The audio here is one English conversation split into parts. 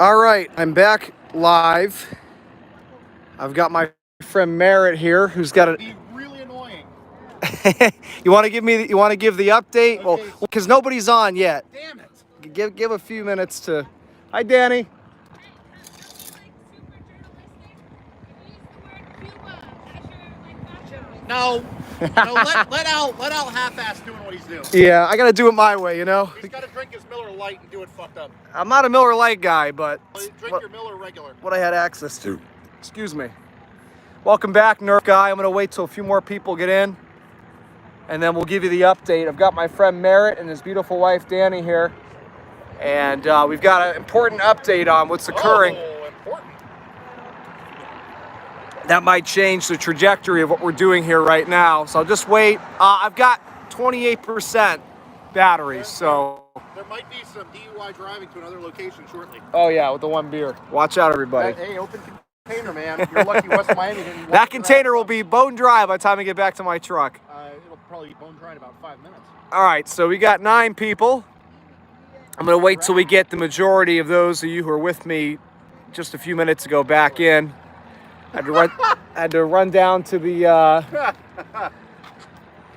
All right, I'm back live. I've got my friend Merritt here, who's got a. Be really annoying. You want to give me? You want to give the update? Okay. Well, because nobody's on yet. Damn it. Give a few minutes to. Hi, Danny. No, let Al half-ass doing what he's doing. Yeah, I gotta do it my way, you know. He's got to drink his Miller Lite and do it fucked up. I'm not a Miller Lite guy, but Drink your Miller regular. what I had access to. Excuse me. Welcome back, Nerf guy. I'm gonna wait till a few more people get in, and then we'll give you the update. I've got my friend Merritt and his beautiful wife Danny here, and we've got an important update on what's occurring. Oh, important. That might change the trajectory of what we're doing here right now. So I'll just wait. I've got 28% batteries, so. There might be some DUI driving to another location shortly. Oh yeah, with the one beer. Watch out, everybody. Hey, open container, man. You're lucky West Miami didn't. That container will be bone dry by the time I get back to my truck. It'll probably be bone dry in about 5 minutes. All right, so we got 9 people. I'm gonna wait till we get the majority of those of you who are with me just a few minutes ago back in. I had to run down to the.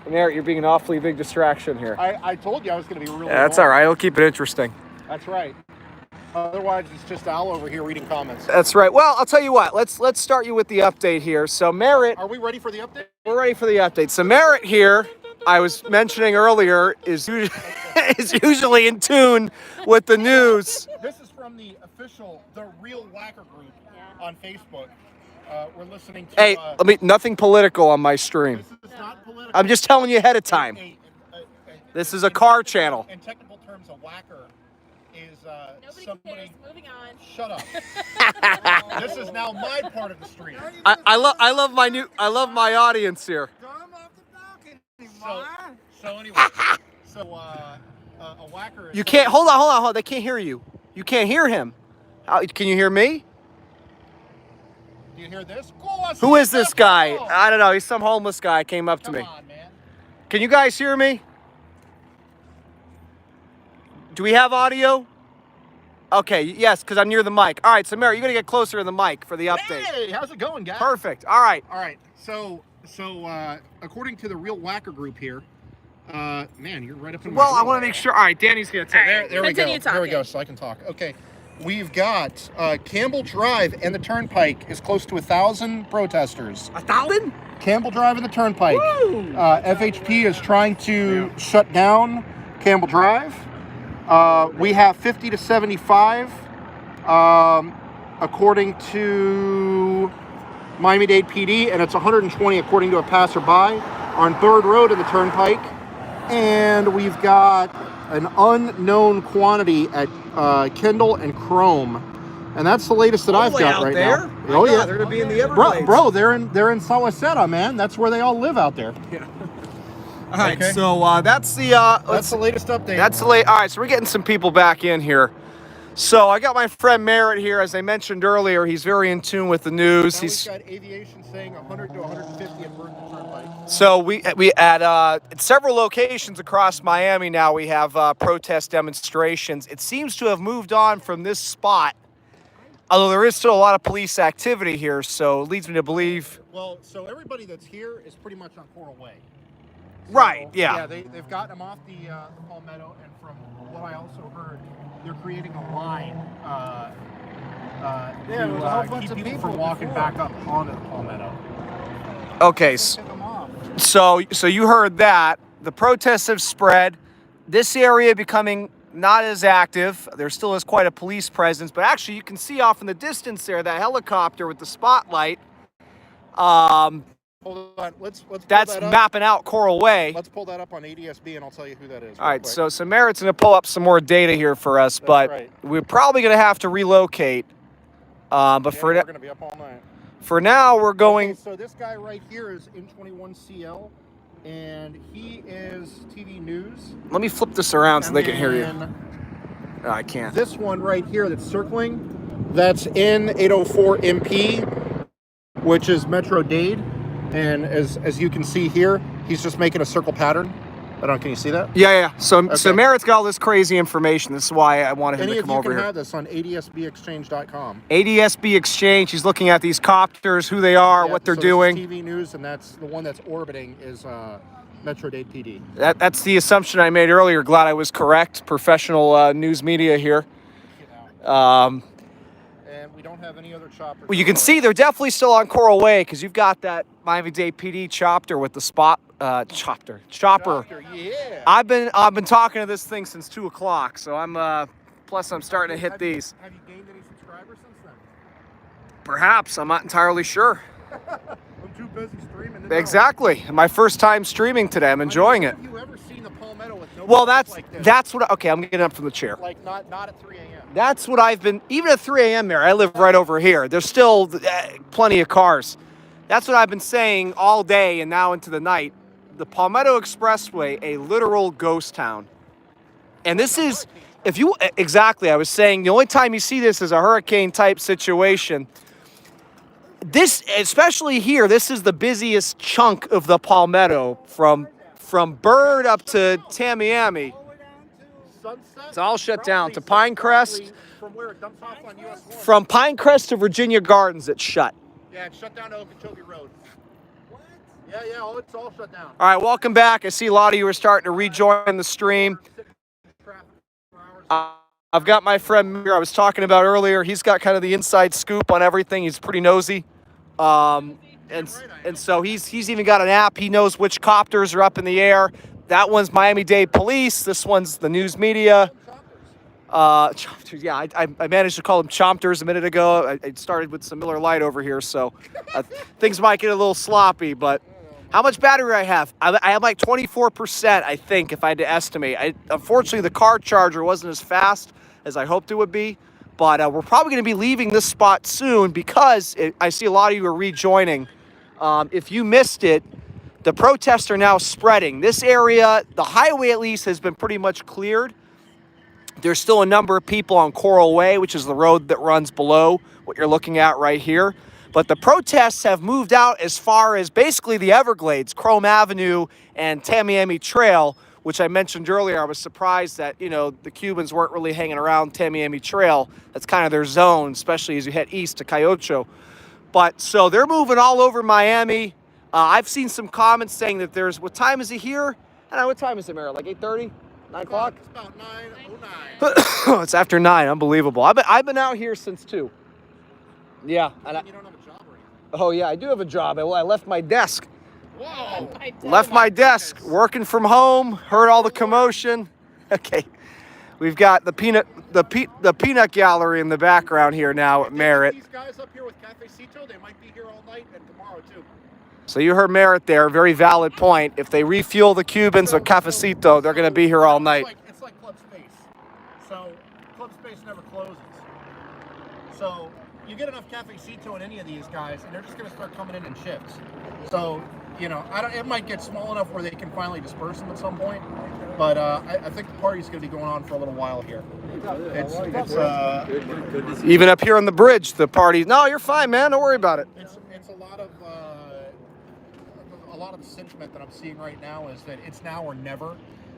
Merritt, you're being an awfully big distraction here. I told you I was going to be really. Yeah, that's all right. It'll keep it interesting. That's right. Otherwise, it's just Al over here reading comments. That's right. Well, I'll tell you what. Let's start you with the update here. So Merritt, Are we ready for the update? we're ready for the update. So Merritt here, I was mentioning earlier, is usually in tune with the news. This is from the official The Real Whacker group on Facebook. We're listening to. Hey, nothing political on my stream. This is not political. I'm just telling you ahead of time. This is a car channel. In technical terms, a whacker is Nobody somebody. cares. Moving on. Shut up. This is now my part of the stream. I love my audience here. So anyway, a whacker. Is You can't hold on. They can't hear you. You can't hear him. Can you hear me? Do you hear this? Who is this guy? I don't know. He's some homeless guy came up to me. Come on, man. Can you guys hear me? Do we have audio? Okay, yes, because I'm near the mic. All right, so Mary, you're going to get closer to the mic for the update. Hey, how's it going, guys? Perfect. All right. All right. So according to the Real Whacker group here, man, you're right up in my Well, I grill. want to make sure. All right, Danny's going to take it. There we go. Continue There we go. talking. So I can talk. Okay. We've got Campbell Drive and the Turnpike is close to 1,000 protesters. 1,000? Campbell Drive and the Turnpike. FHP is trying to shut down Campbell Drive. We have 50 to 75, according to Miami-Dade PD, and it's 120 according to a passerby on 3rd Road and the Turnpike. And we've got an unknown quantity at Kendall and Chrome, and that's the latest that I've got right now. Oh yeah, they're gonna be in the Everglades. Bro, they're in Sawaseta, man. That's where they all live out there. Yeah. All right, Okay. so that's the That's the latest update. That's the late. All right, so we're getting some people back in here. So I got my friend Merritt here, as I mentioned earlier. He's very in tune with the news. Now He's we've got aviation saying 100 to 150 at Burton Turnpike. so we at several locations across Miami now. We have protest demonstrations. It seems to have moved on from this spot, although there is still a lot of police activity here. So it leads me to believe. Well, so everybody that's here is pretty much on Coral Way. So, Right, yeah. Yeah, they've gotten them off the Palmetto, and from what I also heard, they're creating a line there was a whole bunch keep of people people from walking before. back up onto the Palmetto. Okay, Took them off. so you heard that the protests have spread. This area becoming not as active. There still is quite a police presence, but actually you can see off in the distance there that helicopter with the spotlight. Hold on, let's pull That's that up. mapping out Coral Way. Let's pull that up on ADSB, and I'll tell you who that is. All right, so Merritt's going to pull up some more data here for us, but right. we're probably going to have to relocate. But we're going to be up all night. for now, we're going. Okay, so this guy right here is N21CL, and he is TV News. Let me flip this around so And they can hear you. then No, I can't. This one right here that's circling, that's N804MP, which is Metro Dade. And as you can see here, he's just making a circle pattern. Can you see that? Yeah. So Okay. Merritt's got all this crazy information. This is why I wanted him Any to of come you over can here. have this on adsbexchange.com. ADSB Exchange. He's looking at these copters, who they are, what they're doing. This is TV news, and that's the one that's orbiting is Metro-Dade PD. That's the assumption I made earlier. Glad I was correct. Professional news media here. And we don't have any other choppers. Well, you can see they're definitely still on Coral Way because you've got that Miami-Dade PD chopper with the chopper. Yeah. I've been talking to this thing since 2 o'clock, so I'm plus I'm starting to hit these. Have you gained any subscribers since then? Perhaps, I'm not entirely sure. I'm too busy streaming. Exactly. My first time streaming today. I'm enjoying it. Have you ever seen the Palmetto with no? Well, like this? that's what. Okay, I'm getting up from the chair. Like not at 3 a.m. That's what I've been. Even at 3 a.m. there, I live right over here. There's still plenty of cars. That's what I've been saying all day and now into the night. The Palmetto Expressway, a literal ghost town. And this is, if you exactly, I was saying the only time you see this is a hurricane type situation. This, especially here, this is the busiest chunk of the Palmetto from Bird up to Tamiami. It's all shut down. To Pinecrest. From where it dumps off on US 1. From Pinecrest to Virginia Gardens, it's shut. Yeah, it's shut down to Okeechobee Road. What? Yeah, it's all shut down. All right, welcome back. I see a lot of you are starting to rejoin the stream. I've got my friend I was talking about earlier. He's got kind of the inside scoop on everything. He's pretty nosy. And so he's even got an app. He knows which copters are up in the air. That one's Miami-Dade Police. This one's the news media. Chompters, yeah, I managed to call them chompters a minute ago. I started with some Miller Lite over here, so things might get a little sloppy. But how much battery I have? I have like 24%, I think, if I had to estimate. Unfortunately, the car charger wasn't as fast as I hoped it would be. But we're probably going to be leaving this spot soon because I see a lot of you are rejoining. If you missed it, the protests are now spreading. This area, the highway at least, has been pretty much cleared. There's still a number of people on Coral Way, which is the road that runs below what you're looking at right here. But the protests have moved out as far as basically the Everglades, Chrome Avenue and Tamiami Trail, which I mentioned earlier. I was surprised that, the Cubans weren't really hanging around Tamiami Trail. That's kind of their zone, especially as you head east to Cayocho. But so they're moving all over Miami. I've seen some comments saying that what time is it here? I don't know, what time is it, Mary? Like 8:30? 9 o'clock? It's about 9:09. It's after 9. Unbelievable. I've been out here since 2. Yeah. And you don't have a job or anything. Oh, yeah, I do have a job. I left my desk. Whoa. Left my desk. Working from home. Heard all the commotion. Okay. We've got the peanut gallery in the background here now at Merritt. These guys up here with Cafecito, they might be here all night and tomorrow too. So you heard Merritt there, very valid point. If they refuel the Cubans with Cafecito, they're going to be here all night. It's like Club Space. So Club Space never closes. So you get enough Cafecito in any of these guys, and they're just going to start coming in shifts. So, it might get small enough where they can finally disperse them at some point. But I think the party's going to be going on for a little while here. It's even up here on the bridge, the party. No, you're fine, man. Don't worry about it. It's a lot of the sentiment that I'm seeing right now is that it's now or never.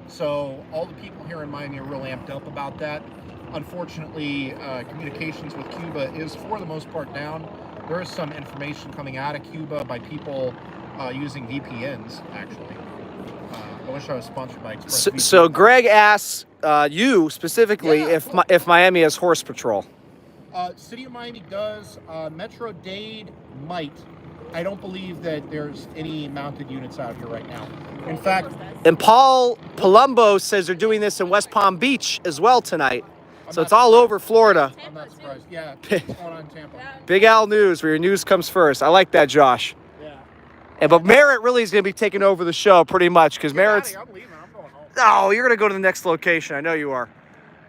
So all the people here in Miami are really amped up about that. Unfortunately, communications with Cuba is for the most part down. There is some information coming out of Cuba by people using VPNs, actually. I wish I was sponsored by ExpressVPN. So Greg asks you specifically if Miami has horse patrol. City of Miami does. Metro-Dade might. I don't believe that there's any mounted units out here right now. In fact... And Paul Palumbo says they're doing this in West Palm Beach as well tonight. So it's all over Florida. I'm not surprised. Yeah, it's going on in Tampa. Big Al News, where your news comes first. I like that, Josh. Yeah. But Merritt really is going to be taking over the show pretty much because Merritt's... I'm leaving. I'm going home. Oh, you're going to go to the next location. I know you are.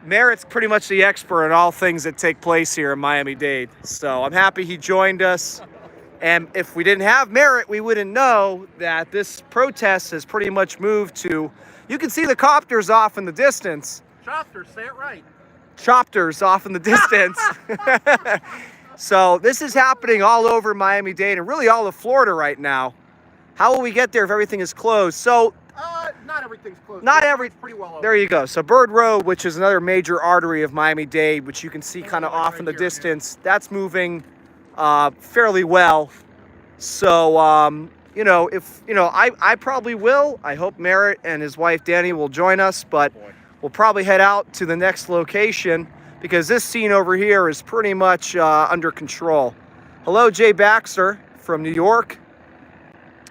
Merritt's pretty much the expert in all things that take place here in Miami-Dade. So I'm happy he joined us. And if we didn't have Merritt, we wouldn't know that this protest has pretty much moved to... You can see the copters off in the distance. Chopters, say it right. Chopters off in the distance. So this is happening all over Miami-Dade and really all of Florida right now. How will we get there if everything is closed? So Not not everything's closed. Not It's every. pretty well open. There you go. So Bird Road, which is another major artery of Miami-Dade, which you can see kind of like off right in the here, distance, that's moving fairly well. So, you know, if, you know, I probably will. I hope Merritt and his wife Danny will join us, but we'll probably head out to the next location because this scene over here is pretty much under control. Hello, Jay Baxter from New York.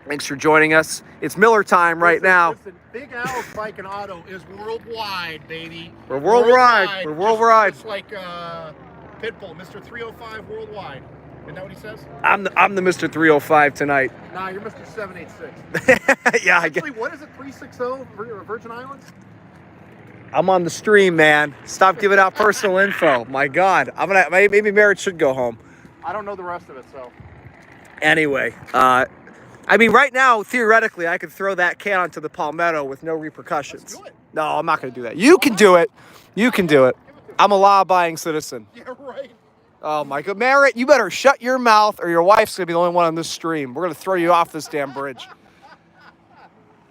Thanks for joining us. It's Miller time right now. Listen, Big Al's Bike and Auto is worldwide, baby. We're worldwide. We're worldwide. Just like Pitbull, Mr. 305 worldwide. Isn't that what he says? I'm the Mr. 305 tonight. Nah, you're Mr. 786. Yeah, I get. Actually, what is it? 360 Virgin Islands? I'm on the stream, man. Stop giving out personal info. My God, maybe Merritt should go home. I don't know the rest of it, so. Anyway, I mean, right now, theoretically, I could throw that can onto the Palmetto with no repercussions. Let's do it. No, I'm not going to do that. You can do it. You can do it. I'm a law-abiding citizen. Yeah, right. Oh, my God. Merritt, you better shut your mouth or your wife's going to be the only one on this stream. We're going to throw you off this damn bridge.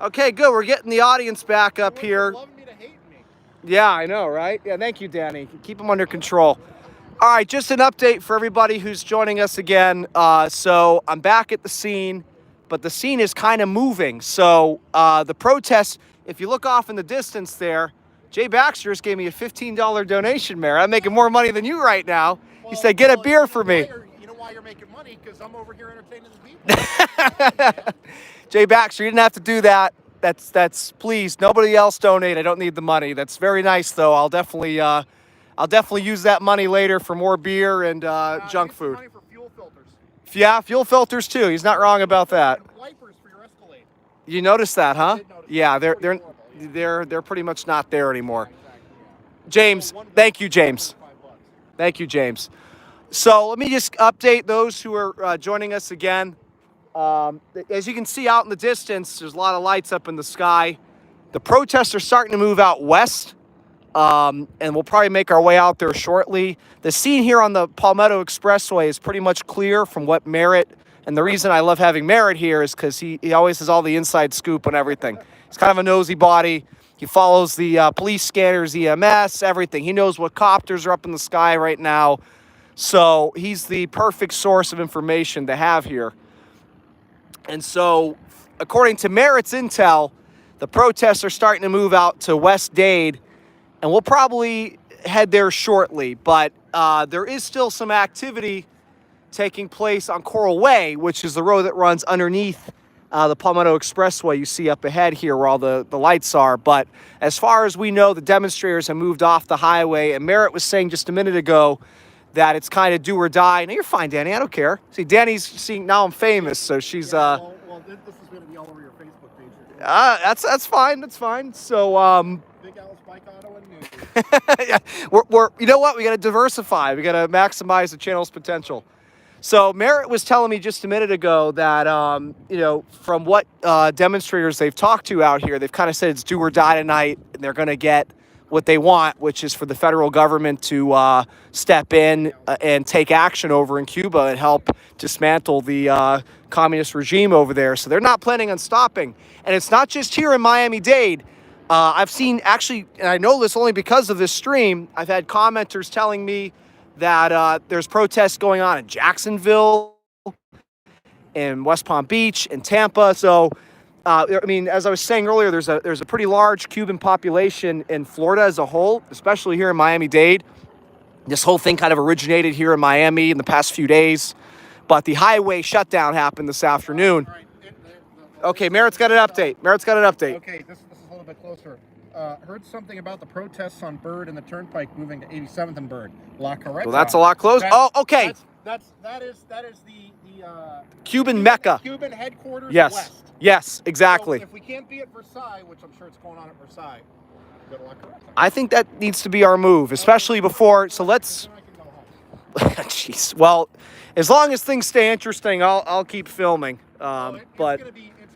Okay, good. We're getting the audience back up here. Love me to hate me. Yeah, I know, right? Yeah, thank you, Danny. Keep them under control. All right, just an update for everybody who's joining us again. So I'm back at the scene, but the scene is kind of moving. So the protest, if you look off in the distance there, Jay Baxter just gave me a $15 donation, Mayor. I'm making more money than you right now. He said, get a beer for me. You know why you're making money? Because I'm over here entertaining the people. Jay Baxter, you didn't have to do that. That's please, nobody else donate. I don't need the money. That's very nice, though. I'll definitely use that money later for more beer and junk food. Money for fuel filters. Yeah, fuel filters too. He's not wrong about that. And wipers for your Escalade. You noticed that, huh? I did notice Yeah, that. they're pretty much not there anymore. James, thank you, James. Thank you, James. So let me just update those who are joining us again. As you can see out in the distance, there's a lot of lights up in the sky. The protests are starting to move out west. And we'll probably make our way out there shortly. The scene here on the Palmetto Expressway is pretty much clear from what Merritt, and the reason I love having Merritt here is because he always has all the inside scoop on everything. He's kind of a nosy body. He follows the police scanners, EMS, everything. He knows what copters are up in the sky right now. So he's the perfect source of information to have here. And so, according to Merritt's intel, the protests are starting to move out to West Dade, and we'll probably head there shortly. But there is still some activity taking place on Coral Way, which is the road that runs underneath the Palmetto Expressway you see up ahead here where all the lights are. But as far as we know, the demonstrators have moved off the highway, and Merritt was saying just a minute ago that it's kind of do or die. No, you're fine, Danny. I don't care. See, Danny's seeing now I'm famous, so she's Well, this is going to be all over your Facebook page. that's fine. That's fine. So Big Al's Bike Auto and News. yeah, we're you know what? We got to diversify. We got to maximize the channel's potential. So Merritt was telling me just a minute ago that you know, from what demonstrators they've talked to out here, they've kind of said it's do or die tonight, and they're going to get what they want, which is for the federal government to step in and take action over in Cuba and help dismantle the communist regime over there. So they're not planning on stopping. And it's not just here in Miami-Dade. I've seen, actually, and I know this only because of this stream, I've had commenters telling me that there's protests going on in Jacksonville, in West Palm Beach, in Tampa. So I mean, as I was saying earlier, there's a pretty large Cuban population in Florida as a whole, especially here in Miami-Dade. This whole thing kind of originated here in Miami in the past few days, but the highway shutdown happened this afternoon. Okay, Merritt's got an update. Okay, this is a little bit closer. Heard something about the protests on Bird and the Turnpike moving to 87th and Bird. La Carreta. Well, that's a lot closer. Oh, okay. That is the Cuban Mecca. Cuban headquarters Yes. west. Yes, exactly. So if we can't be at Versailles, which I'm sure it's going on at Versailles, go to La Careta. I think that needs to be our move, especially before. So let's. Jeez. Well, as long as things stay interesting, I'll keep filming. But it's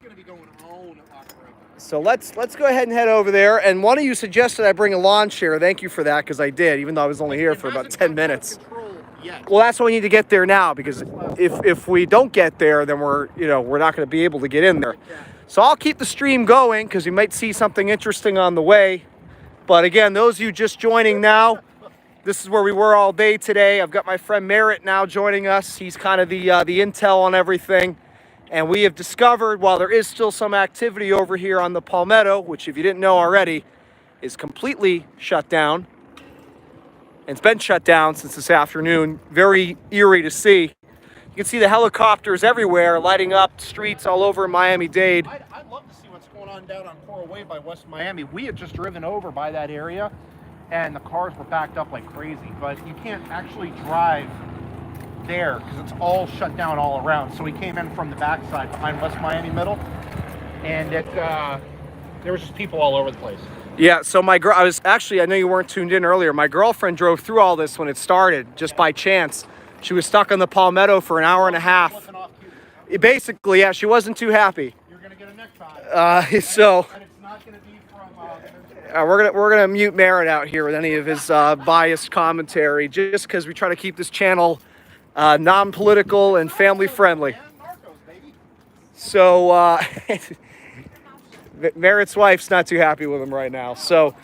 gonna be going on at La Careta. so let's go ahead and head over there. And one of you suggested I bring a lawn chair. Thank you for that, because I did, even though I was only here for about 10 minutes. Well, that's why we need to get there now, because if we don't get there, then we're not going to be able to get in there. So I'll keep the stream going because you might see something interesting on the way. But again, those of you just joining now, this is where we were all day today. I've got my friend Merritt now joining us. He's kind of the intel on everything. And we have discovered, while there is still some activity over here on the Palmetto, which if you didn't know already, is completely shut down. And it's been shut down since this afternoon. Very eerie to see. You can see the helicopters everywhere lighting up streets all over Miami-Dade. I'd love to see what's going on down on Coral Way by West Miami. We had just driven over by that area, and the cars were backed up like crazy. But you can't actually drive there because it's all shut down all around. So we came in from the backside behind West Miami Middle, and there was just people all over the place. Yeah, so I know you weren't tuned in earlier. My girlfriend drove through all this when it started, just by chance. She was stuck on the Palmetto for an hour and a half. Basically, yeah, she wasn't too happy. You're gonna get a necktie. And it's not gonna be from. We're gonna mute Merritt out here with any of his biased commentary, just because we try to keep this channel non-political and family friendly. So Merritt's wife's not too happy with him right now. So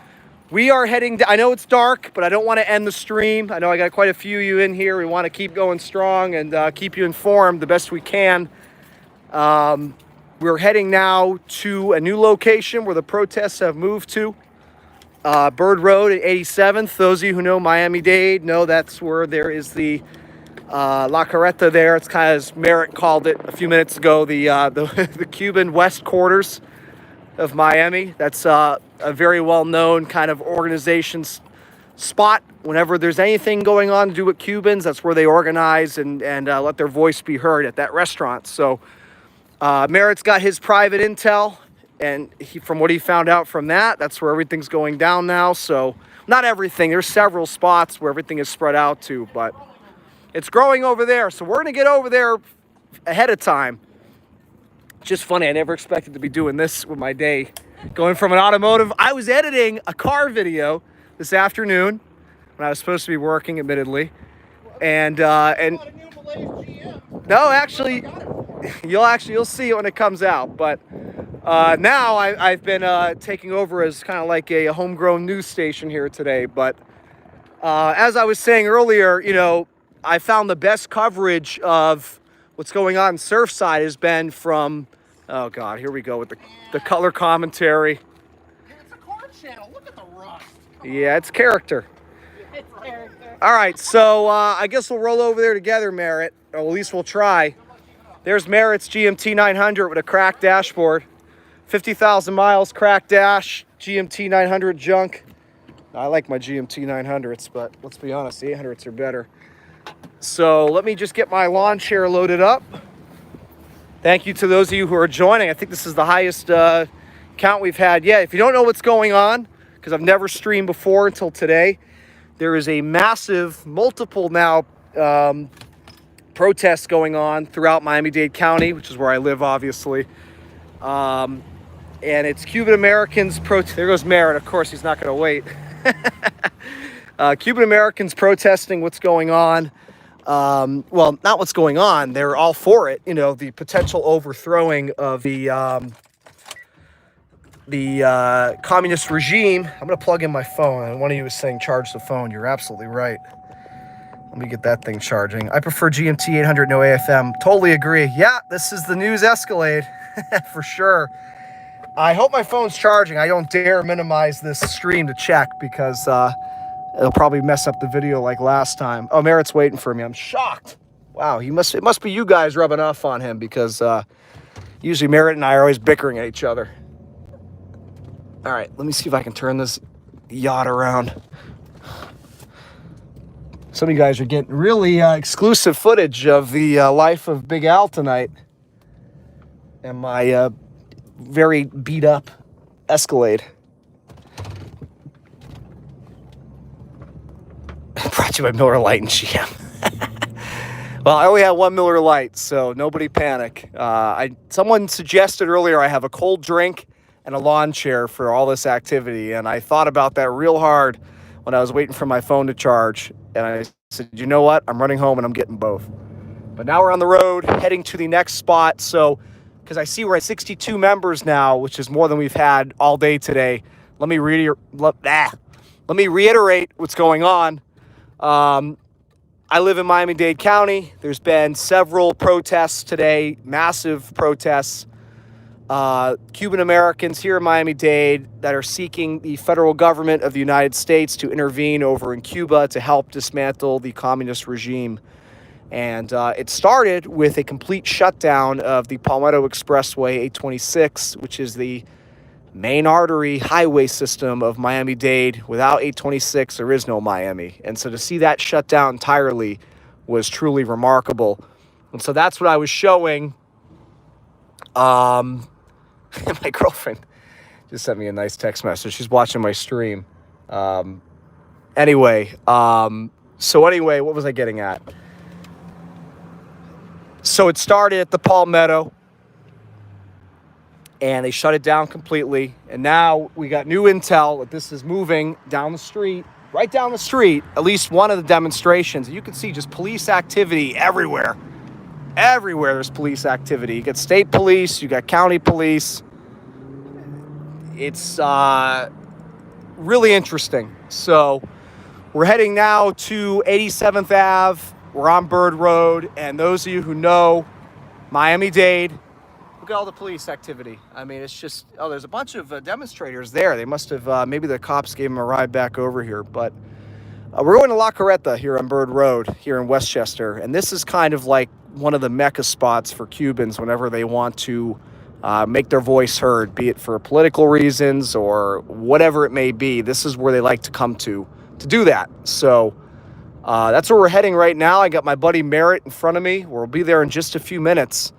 we are heading. I know it's dark, but I don't want to end the stream. I know I got quite a few of you in here. We want to keep going strong and keep you informed the best we can. We're heading now to a new location where the protests have moved to. Bird Road at 87th. Those of you who know Miami-Dade know that's where there is the La Carreta there. It's kind of, as Merritt called it a few minutes ago, the Cuban West Quarters of Miami. That's a very well-known kind of organization's spot. Whenever there's anything going on to do with Cubans, that's where they organize and let their voice be heard at that restaurant. So Merritt's got his private intel, and from what he found out from that's where everything's going down now. So not everything. There's several spots where everything is spread out to, but it's growing over there. So we're going to get over there ahead of time. Just funny, I never expected to be doing this with my day. Going from an automotive, I was editing a car video this afternoon when I was supposed to be working, admittedly. And no, actually, you'll see it when it comes out. But now I've been taking over as kind of like a homegrown news station here today. But as I was saying earlier, you know, I found the best coverage of what's going on in Surfside has been from, oh God, here we go with the color commentary. It's a car channel. Look at the rust. Yeah, it's character. It's character. All right, so I guess we'll roll over there together, Merritt, or at least we'll try. There's Merritt's GMT 900 with a cracked dashboard. 50,000 miles, cracked dash, GMT 900 junk. I like my GMT 900s, but let's be honest, the 800s are better. So let me just get my lawn chair loaded up. Thank you to those of you who are joining. I think this is the highest count we've had yet. If you don't know what's going on, because I've never streamed before until today, there is a massive, multiple now protests going on throughout Miami-Dade County, which is where I live, obviously. And it's Cuban Americans there goes Merritt. Of course, he's not going to wait. Cuban Americans protesting what's going on. Well, not what's going on. They're all for it. You know, the potential overthrowing of the communist regime. I'm going to plug in my phone. And one of you was saying charge the phone. You're absolutely right. Let me get that thing charging. I prefer GMT 800, no AFM. Totally agree. Yeah, this is the news Escalade for sure. I hope my phone's charging. I don't dare minimize this stream to check because it'll probably mess up the video like last time. Oh, Merritt's waiting for me. I'm shocked. Wow, it must be you guys rubbing off on him because usually Merritt and I are always bickering at each other. All right, let me see if I can turn this yacht around. Some of you guys are getting really exclusive footage of the life of Big Al tonight and my very beat up Escalade. Brought to you by Miller Lite and GM. Well, I only have one Miller Lite, so nobody panic. Someone suggested earlier I have a cold drink and a lawn chair for all this activity, and I thought about that real hard when I was waiting for my phone to charge, and I said, you know what? I'm running home and I'm getting both. But now we're on the road, heading to the next spot. So because I see we're at 62 members now, which is more than we've had all day today. Let me reiterate what's going on. I live in Miami-Dade County. There's been several protests today, massive protests. Cuban Americans here in Miami-Dade that are seeking the federal government of the United States to intervene over in Cuba to help dismantle the communist regime. And it started with a complete shutdown of the Palmetto Expressway 826, which is the main artery highway system of Miami-Dade. Without 826, there is no Miami. And so to see that shut down entirely was truly remarkable. And so that's what I was showing. My girlfriend just sent me a nice text message. She's watching my stream. Anyway, what was I getting at? So it started at the Palmetto, and they shut it down completely. And now we got new intel that this is moving down the street, right down the street, at least one of the demonstrations. You can see just police activity everywhere. Everywhere there's police activity. You got state police, you got county police. It's really interesting. So we're heading now to 87th Ave. We're on Bird Road. And those of you who know Miami-Dade, look at all the police activity. I mean, it's just, there's a bunch of demonstrators there. They must have, maybe the cops gave them a ride back over here. But we're going to La Carreta here on Bird Road here in Westchester. And this is kind of like one of the mecca spots for Cubans whenever they want to make their voice heard, be it for political reasons or whatever it may be. This is where they like to come to do that. So that's where we're heading right now. I got my buddy Merritt in front of me. We'll be there in just a few minutes.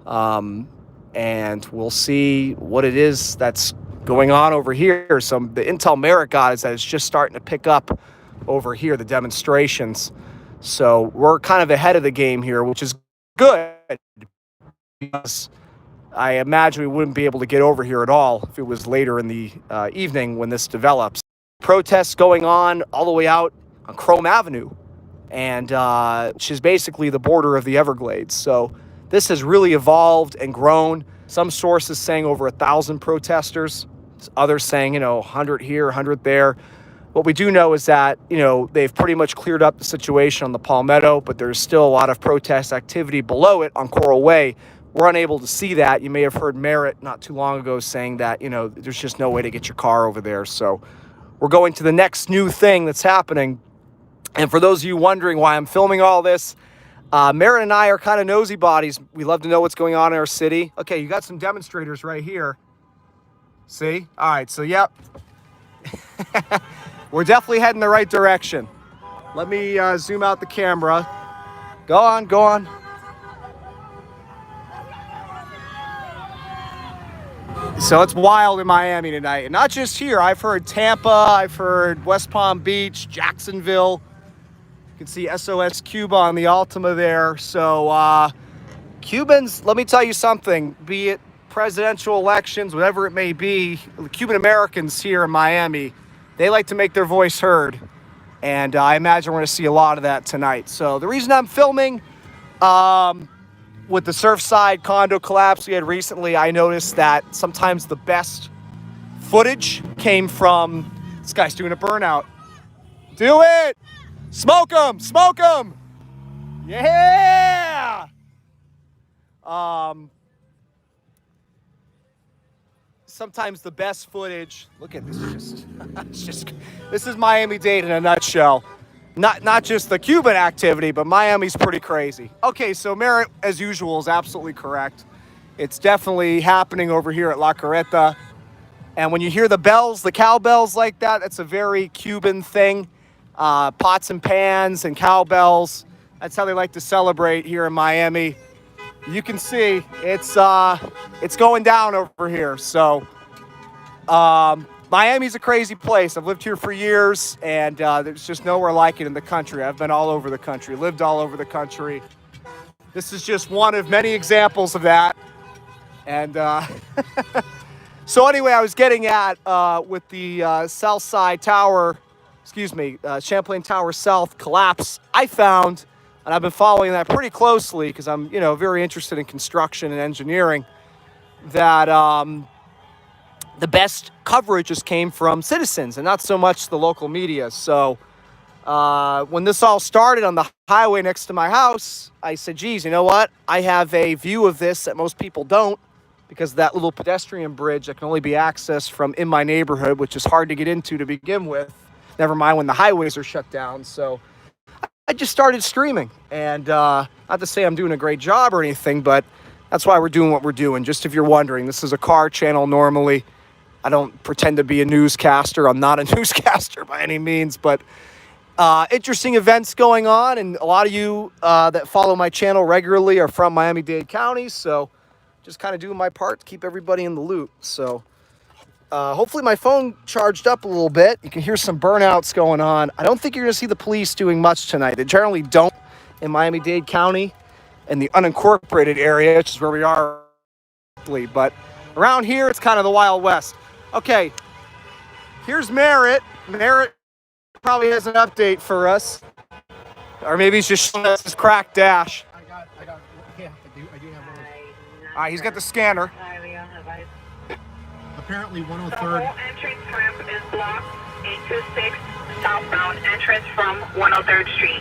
And we'll see what it is that's going on over here. So the intel Merritt got is that it's just starting to pick up over here, the demonstrations. So we're kind of ahead of the game here, which is good, because I imagine we wouldn't be able to get over here at all if it was later in the evening when this develops. Protests going on all the way out on Chrome Avenue, and which is basically the border of the Everglades. So this has really evolved and grown. Some sources saying over 1,000 protesters, others saying, 100 here, 100 there. What we do know is that, they've pretty much cleared up the situation on the Palmetto, but there's still a lot of protest activity below it on Coral Way. We're unable to see that. You may have heard Merritt not too long ago saying that, there's just no way to get your car over there. So we're going to the next new thing that's happening. And for those of you wondering why I'm filming all this, Merritt and I are kind of nosy bodies. We love to know what's going on in our city. Okay, you got some demonstrators right here. See? All right, so yep. We're definitely heading the right direction. Let me zoom out the camera. Go on, go on. So it's wild in Miami tonight. And not just here. I've heard Tampa. I've heard West Palm Beach, Jacksonville. You can see SOS Cuba on the Altima there. So Cubans, let me tell you something. Be it presidential elections, whatever it may be, the Cuban Americans here in Miami, they like to make their voice heard, and I imagine we're going to see a lot of that tonight. So the reason I'm filming, with the Surfside condo collapse we had recently, I noticed that sometimes the best footage came from, this guy's doing a burnout. Do it! Smoke 'em! Smoke 'em! Yeah! Sometimes the best footage, look at this, this is Miami-Dade in a nutshell. Not just the Cuban activity, but Miami's pretty crazy. Okay, so Merritt, as usual, is absolutely correct. It's definitely happening over here at La Carreta. And when you hear the bells, the cowbells like that, that's a very Cuban thing. Pots and pans and cowbells. That's how they like to celebrate here in Miami. You can see it's going down over here. So Miami's a crazy place. I've lived here for years, and there's just nowhere like it in the country. I've been all over the country, lived all over the country. This is just one of many examples of that. And so anyway, I was getting at with the South Side Tower, Champlain Tower South collapse, I found, and I've been following that pretty closely because I'm, very interested in construction and engineering. that the best coverage just came from citizens and not so much the local media. So when this all started on the highway next to my house, I said, geez, you know what? I have a view of this that most people don't because of that little pedestrian bridge that can only be accessed from in my neighborhood, which is hard to get into to begin with. Never mind when the highways are shut down. So I just started streaming. And not to say I'm doing a great job or anything, but that's why we're doing what we're doing. Just if you're wondering, this is a car channel normally. I don't pretend to be a newscaster. I'm not a newscaster by any means, but interesting events going on. And a lot of you that follow my channel regularly are from Miami-Dade County. So just kind of doing my part to keep everybody in the loop. So hopefully my phone charged up a little bit. You can hear some burnouts going on. I don't think you're going to see the police doing much tonight. They generally don't in Miami-Dade County and the unincorporated area, which is where we are. But around here, it's kind of the Wild West. Okay, here's Merritt. Merritt probably has an update for us. Or maybe he's just showing us his cracked dash. I do have one. All right, he's got the scanner. Apparently 103rd. Entrance ramp is blocked. 826 southbound entrance from 103rd Street.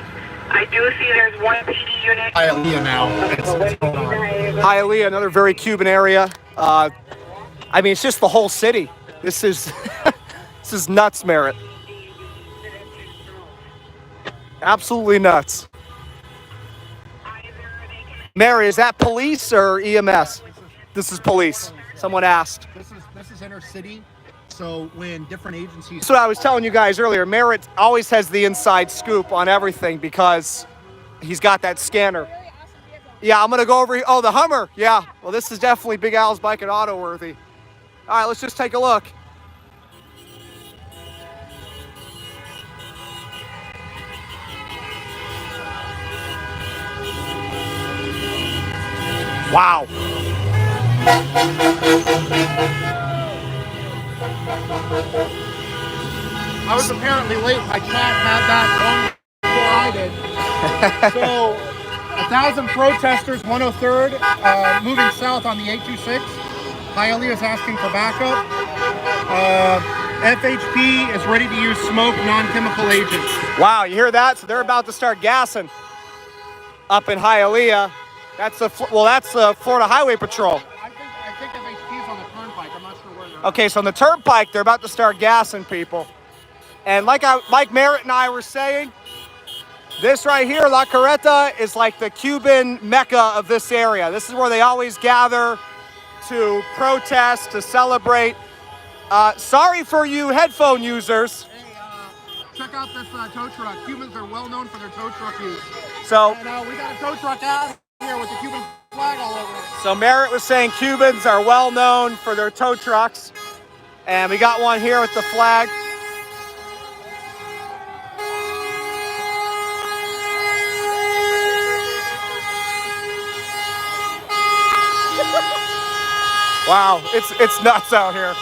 I do see there's one PD unit. Hialeah now. It's going on. Hialeah, another very Cuban area. I mean, it's just the whole city. This is this is nuts, Merritt. Absolutely nuts. Mary, is that police or EMS? This is police. Someone asked. This is inner city. So when different agencies. That's what I was telling you guys earlier. Merritt always has the inside scoop on everything because he's got that scanner. Yeah, I'm gonna go over here. Oh, the Hummer. Yeah. Well, this is definitely Big Al's Bike and Auto worthy. All right, let's just take a look. Wow. I was apparently late. My chat had that long before I did. So, 1,000 protesters, 103rd, moving south on the 826. Hialeah is asking for backup. FHP is ready to use smoke non-chemical agents. Wow, you hear that? So they're about to start gassing up in Hialeah. That's the Florida Highway Patrol. I think FHP is on the turnpike. I'm not sure where they're at. Okay, so on the turnpike, they're about to start gassing people. And like Merritt and I were saying, this right here, La Carreta, is like the Cuban mecca of this area. This is where they always gather to protest, to celebrate. Sorry for you headphone users. Hey, check out this tow truck. Cubans are well known for their tow truck use. So, And we got a tow truck out here with the Cuban flag all over it. so Merritt was saying Cubans are well known for their tow trucks. And we got one here with the flag. Wow, it's nuts out here.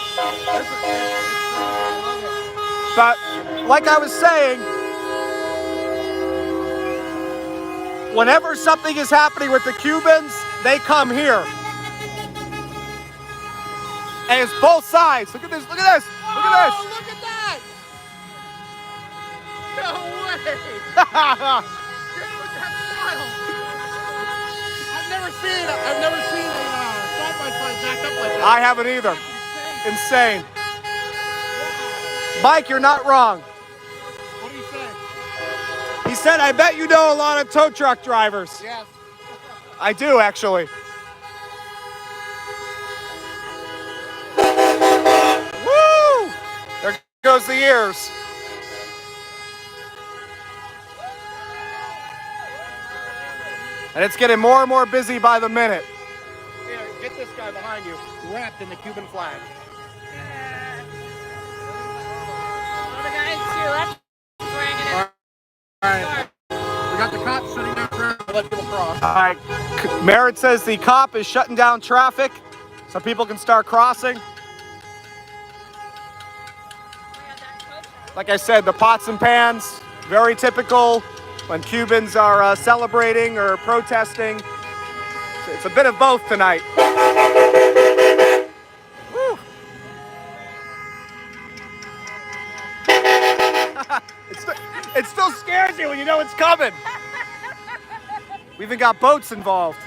But like I was saying, whenever something is happening with the Cubans, they come here. And it's both sides. Look at this, look at this, look at this. Oh, look at that! No way! Dude, that's wild! I've never seen a side-by-side jacked up like that. I haven't either. Insane. Mike, you're not wrong. What do you say? He said, I bet you know a lot of tow truck drivers. Yes. I do, actually. Woo! There goes the ears. And it's getting more and more busy by the minute. Here, get this guy behind you, wrapped in the Cuban flag. All right. We got the cops shutting down traffic to let people cross. All right. Merritt says the cop is shutting down traffic so people can start crossing. Like I said, the pots and pans, very typical when Cubans are celebrating or protesting. It's a bit of both tonight. know it's coming. We even got boats involved.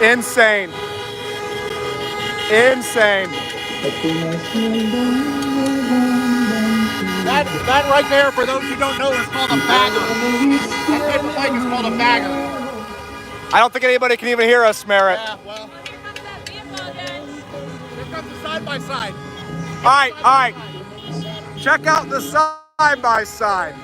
Insane. Insane. That right there, for those who don't know, is called a bagger. That type of bike is called a bagger. I don't think anybody can even hear us, Merritt. Yeah, well. Here comes the side-by-side. All right. Check out the side-by-side.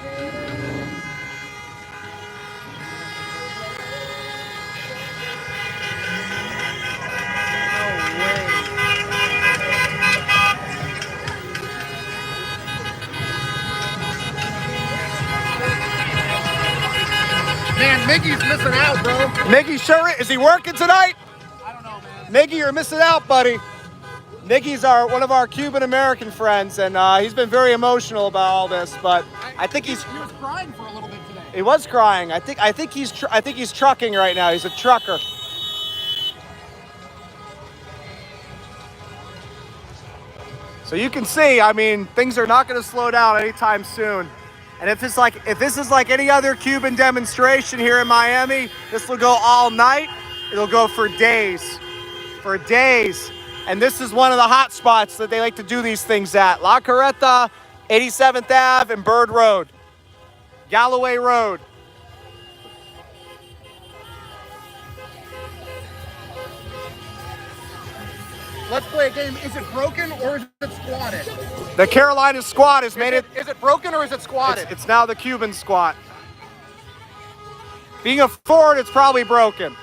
Man, Miggy's missing out, bro. Miggy sure is he working tonight? I don't know, man. Miggy, you're missing out, buddy. Miggy's one of our Cuban American friends, and he's been very emotional about all this. But I think he was crying for a little bit today. he was crying. I think he's trucking right now. He's a trucker. So you can see, I mean, things are not going to slow down anytime soon. And if this is like any other Cuban demonstration here in Miami, this will go all night. It'll go for days. For days. And this is one of the hot spots that they like to do these things at. La Carreta, 87th Ave, and Bird Road. Galloway Road. Let's play a game. Is it broken or is it squatted? The Carolina squad has made it. Is it broken or is it squatted? It's now the Cuban squat. Being a Ford, it's probably broken.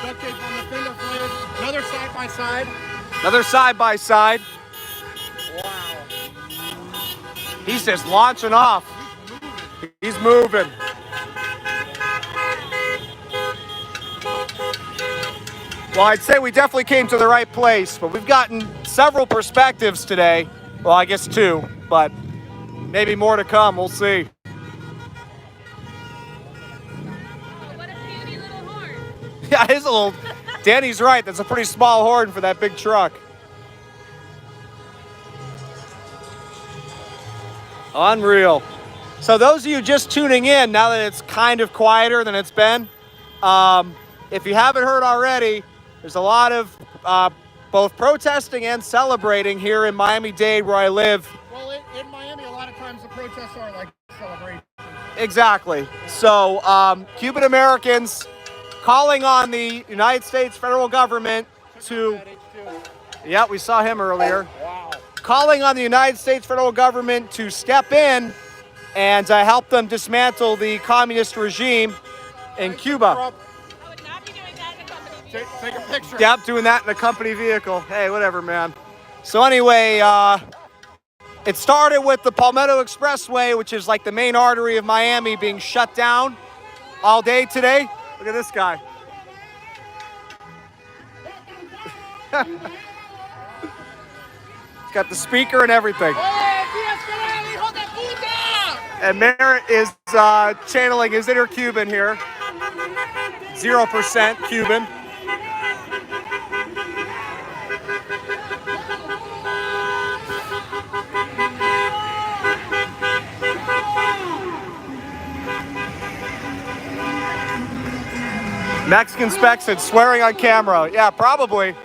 Duct tape on the fender flares. Another side-by-side. Another side-by-side. Wow. He's just launching off. He's moving. Well, I'd say we definitely came to the right place, but we've gotten several perspectives today. Well, I guess 2, but maybe more to come. We'll see. What a beauty little horn. Yeah, it is a little... Danny's right. That's a pretty small horn for that big truck. Unreal. So those of you just tuning in, now that it's kind of quieter than it's been, if you haven't heard already, there's a lot of both protesting and celebrating here in Miami-Dade, where I live. Well, in Miami, a lot of times the protests are like celebrations. Exactly. So Cuban Americans calling on the United States federal government to... Yeah, we saw him earlier. Wow. Calling on the United States federal government to step in and help them dismantle the communist regime in Cuba. I would not be doing that in a company vehicle. Take a picture. Yep, doing that in a company vehicle. Hey, whatever, man. So anyway, it started with the Palmetto Expressway, which is like the main artery of Miami, being shut down all day today. Look at this guy. He's got the speaker and everything. And Merritt is channeling his inner Cuban here. 0% Cuban. Mexican Spec said swearing on camera. Yeah, probably.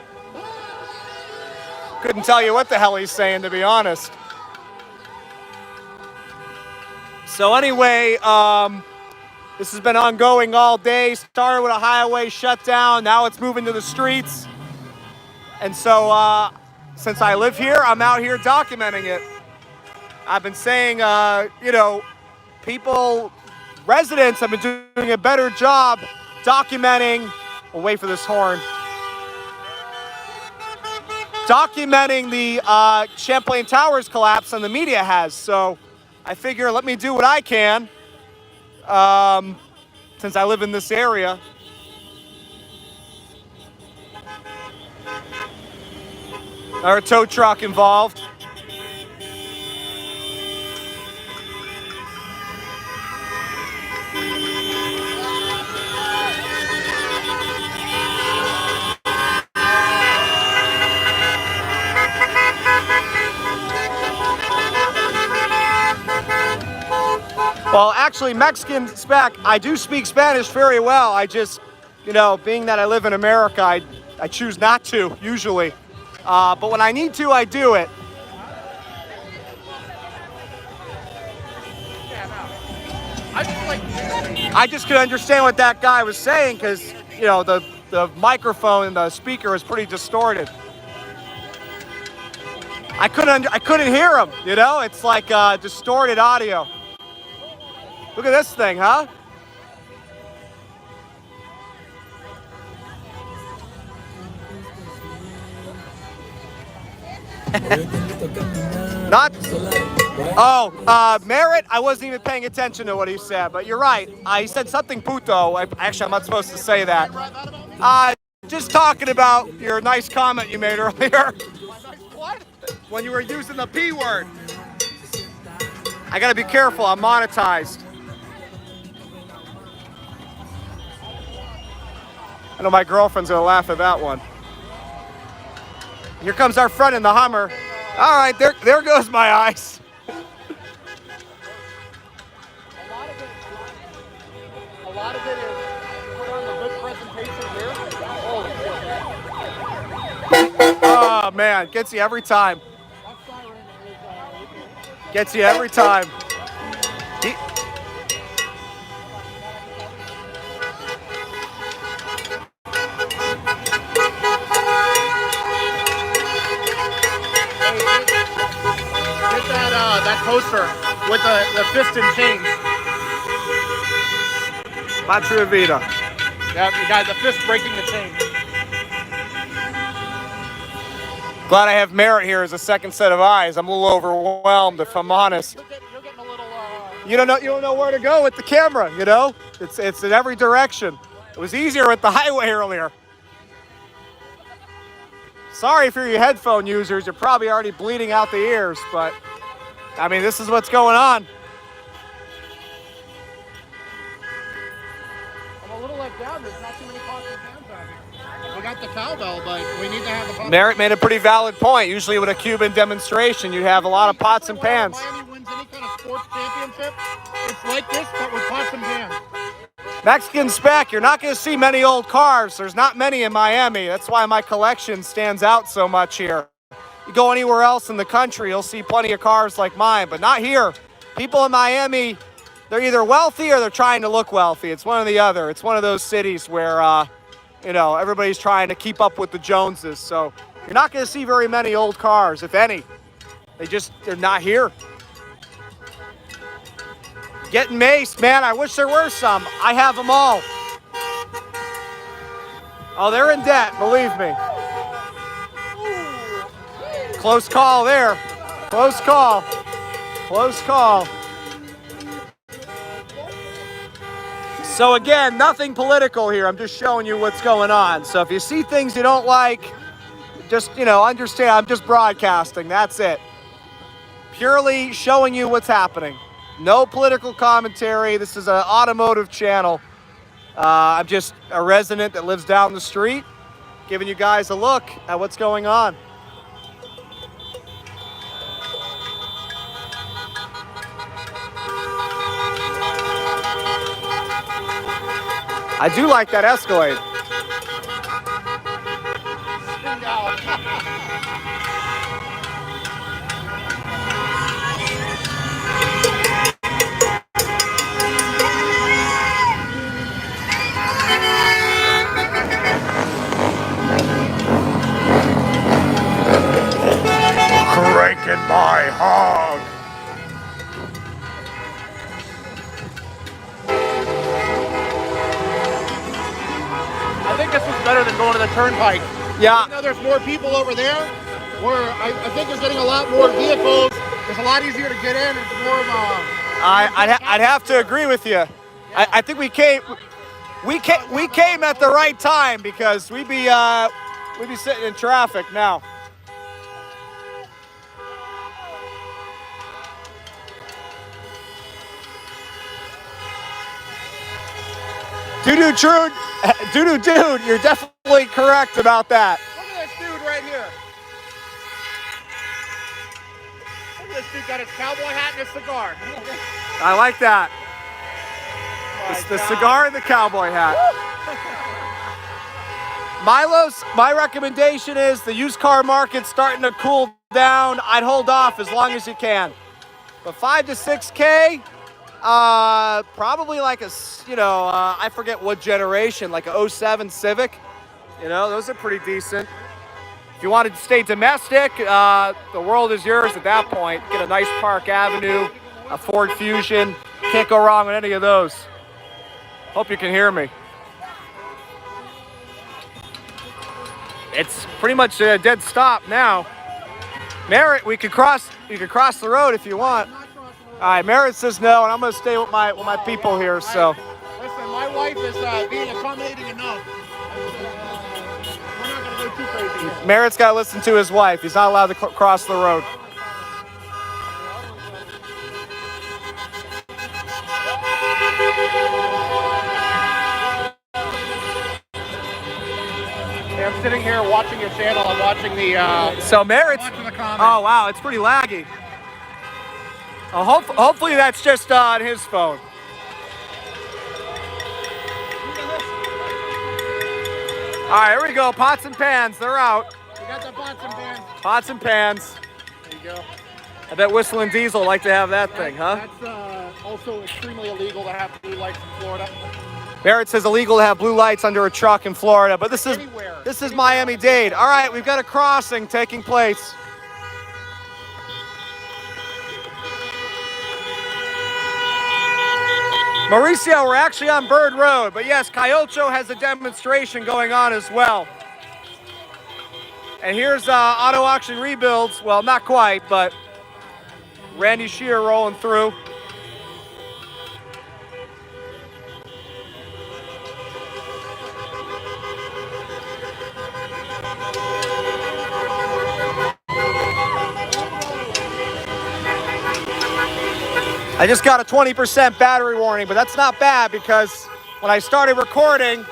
Couldn't tell you what the hell he's saying, to be honest. So anyway, this has been ongoing all day. Started with a highway shutdown. Now it's moving to the streets. And so since I live here, I'm out here documenting it. I've been saying, residents have been doing a better job documenting, we'll wait for this horn, documenting the Champlain Towers collapse than the media has. So I figure let me do what I can since I live in this area. Our tow truck involved. Well, actually, Mexican spec, I do speak Spanish very well. I just, being that I live in America, I choose not to, usually. But when I need to, I do it. I just could understand what that guy was saying because, the microphone and the speaker is pretty distorted. I couldn't hear him, It's like distorted audio. Look at this thing, huh? Merritt, I wasn't even paying attention to what he said, but you're right. He said something puto. Actually, I'm not supposed to say that. Just talking about your nice comment you made earlier. What? When you were using the P word. I gotta be careful, I'm monetized. I know my girlfriend's gonna laugh at that one. Here comes our friend in the Hummer. All right, there goes my eyes. A lot of it is put on a good presentation here. Oh man, gets you every time. Gets you every time. That poster with the fist and chains. Patra Vida. Yeah, you got the fist breaking the chain. Glad I have Merritt here as a second set of eyes. I'm a little overwhelmed, if I'm honest. You're getting a little. You don't know where to go with the camera. It's in every direction. It was easier with the highway earlier. Sorry for you headphone users. You're probably already bleeding out the ears, but I mean, this is what's going on. I'm a little let down. There's not too many pots and pans out here. We got the cowbell, but we need to have the pots. Merritt made a pretty valid point. Usually with a Cuban demonstration, you'd have a lot of pots and pans. Miami wins any kind of sports championship, it's like this, but with pots and pans. Mexican spec, you're not going to see many old cars. There's not many in Miami. That's why my collection stands out so much here. You go anywhere else in the country, you'll see plenty of cars like mine, but not here. People in Miami, they're either wealthy or they're trying to look wealthy. It's one or the other. It's one of those cities where, everybody's trying to keep up with the Joneses. So you're not going to see very many old cars, if any. They're not here. Getting maced, man. I wish there were some. I have them all. Oh, they're in debt, believe me. Close call there. Close call. Close call. So again, nothing political here. I'm just showing you what's going on. So if you see things you don't like, just, understand I'm just broadcasting. That's it. Purely showing you what's happening. No political commentary. This is an automotive channel. I'm just a resident that lives down the street, giving you guys a look at what's going on. I do like that Escalade. Cranking my hog. I think this was better than going to the turnpike. Yeah. There's more people over there. Where I think there's getting a lot more vehicles. It's a lot easier to get in. It's more of a. I'd have to agree with you. Yeah. I think we came at the right time because we'd be sitting in traffic now. Dude, you're definitely correct about that. Look at this dude right here. Look at this dude got his cowboy hat and his cigar. I like that. The cigar and the cowboy hat. Milos, my recommendation is the used car market's starting to cool down. I'd hold off as long as you can. But 5 to 6K, probably like I forget what generation, like a 07 Civic. Those are pretty decent. If you wanted to stay domestic, the world is yours at that point. Get a nice Park Avenue, a Ford Fusion. Can't go wrong with any of those. Hope you can hear me. It's pretty much a dead stop now. Merritt, we could cross the road if you want. All right, Merritt says no, and I'm gonna stay with my people here. So. Listen, my wife is being accommodating enough. We're not gonna go too crazy here. Merritt's got to listen to his wife. He's not allowed to cross the road. I'm sitting here watching your channel. I'm watching the. So Merritt's. Watching the comments. Oh wow, it's pretty laggy. Hopefully that's just on his phone. All right, here we go. Pots and pans, they're out. We got the pots and pans. Pots and pans. There you go. I bet Whistling Diesel like to have that thing, huh? That's also extremely illegal to have blue lights in Florida. Barrett says illegal to have blue lights under a truck in Florida, but this is Miami-Dade. All right, we've got a crossing taking place. Mauricio, we're actually on Bird Road, but yes, Cayocho has a demonstration going on as well. And here's Auto Auction Rebuilds. Well, not quite, but Randy Shear rolling through. I just got a 20% battery warning, but that's not bad because when I started recording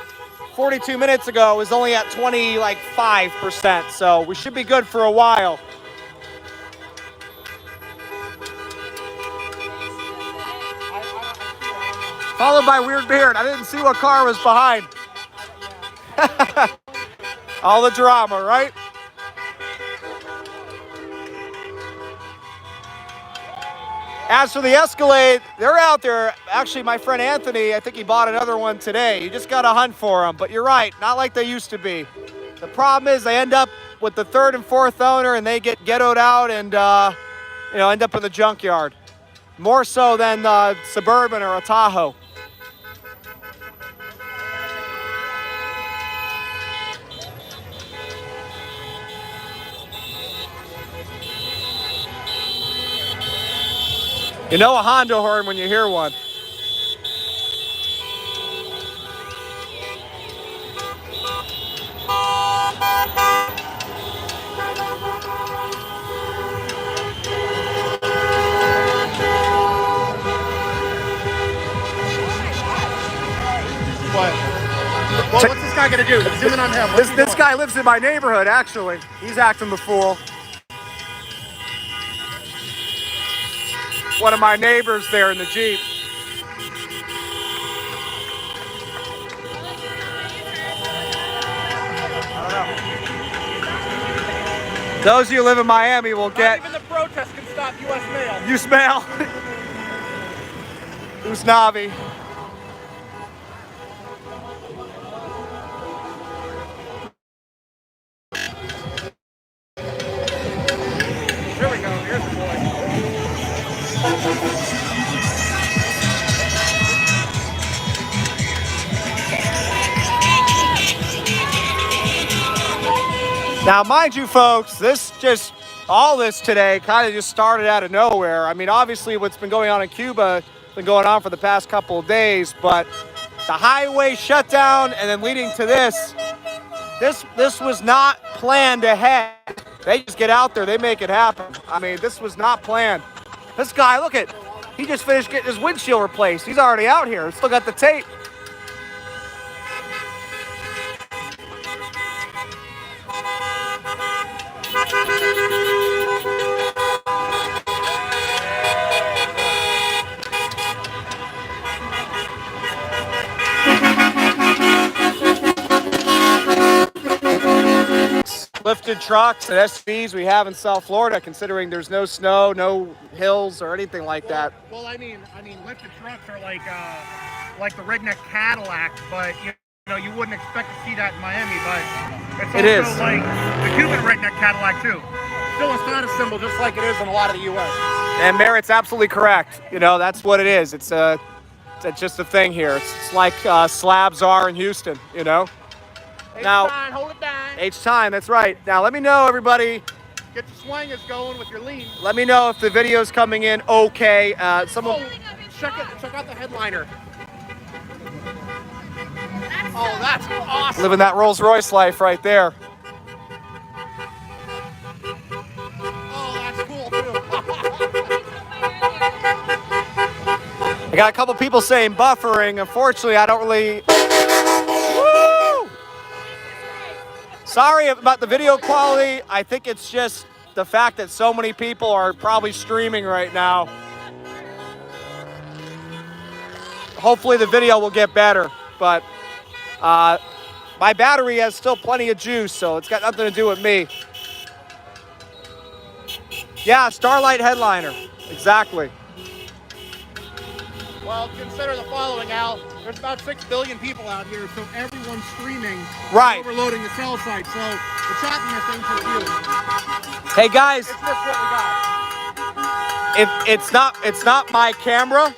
42 minutes ago, it was only at 5%, so we should be good for a while. Followed by Weird Beard. I didn't see what car was behind. All the drama, right? As for the Escalade, they're out there. Actually, my friend Anthony, I think he bought another one today. You just got to hunt for them. But you're right, not like they used to be. The problem is they end up with the third and fourth owner, and they get ghettoed out and end up in the junkyard. More so than Suburban or a Tahoe. You know a Honda horn when you hear one. What? Well, what's this guy gonna do? Zoom in on him. This guy lives in my neighborhood, actually. He's acting the fool. One of my neighbors there in the Jeep. Those of you who live in Miami will get... Not even the protest can stop U.S. mail. You smell. Who's Navi? Here we go. Here's the boy. Now, mind you, folks, all this today kind of just started out of nowhere. I mean, obviously, what's been going on in Cuba has been going on for the past couple of days, but the highway shutdown and then leading to this was not planned ahead. They just get out there, they make it happen. I mean, this was not planned. This guy, look at, he just finished getting his windshield replaced. He's already out here. Still got the tape. lifted trucks and SUVs we have in South Florida, considering there's no snow, no hills or anything like that. Well, I mean, lifted trucks are like the redneck Cadillac, but you know, you wouldn't expect to see that in Miami, but it's also like the Cuban redneck Cadillac too. Still a status symbol, just like it is in a lot of the U.S. And Merritt's absolutely correct. You know, that's what it is. It's just a thing here. It's like slabs are in Houston, you know. Now, hold it down. H-time, that's right. Now, let me know, everybody. Get the swingers going with your lean. Let me know if the video's coming in okay. Check out the headliner. Oh, that's awesome. Living that Rolls Royce life right there. Oh, that's cool too. I got a couple people saying buffering. Unfortunately, I don't really. Woo! Sorry about the video quality. I think it's just the fact that so many people are probably streaming right now. Hopefully the video will get better, but my battery has still plenty of juice, so it's got nothing to do with me. Yeah, Starlight headliner, exactly. Well, consider the following, Al. There's about 6 billion people out here, so everyone's streaming. Right. Overloading the cell site, so the choppiness thing's for you. Hey guys, It's just what we got. it's not my camera.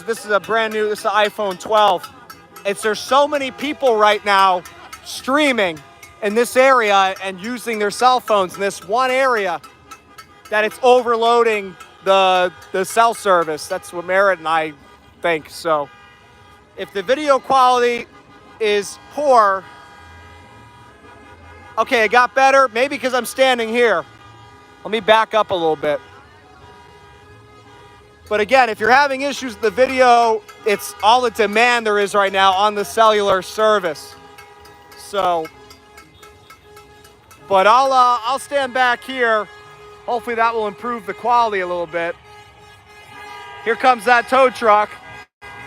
This is a brand new. This is the iPhone 12. There's so many people right now streaming in this area and using their cell phones in this one area that it's overloading the cell service. That's what Merritt and I think. So if the video quality is poor, okay, it got better. Maybe because I'm standing here. Let me back up a little bit. But again, if you're having issues with the video, it's all the demand there is right now on the cellular service. So, but I'll stand back here. Hopefully that will improve the quality a little bit. Here comes that tow truck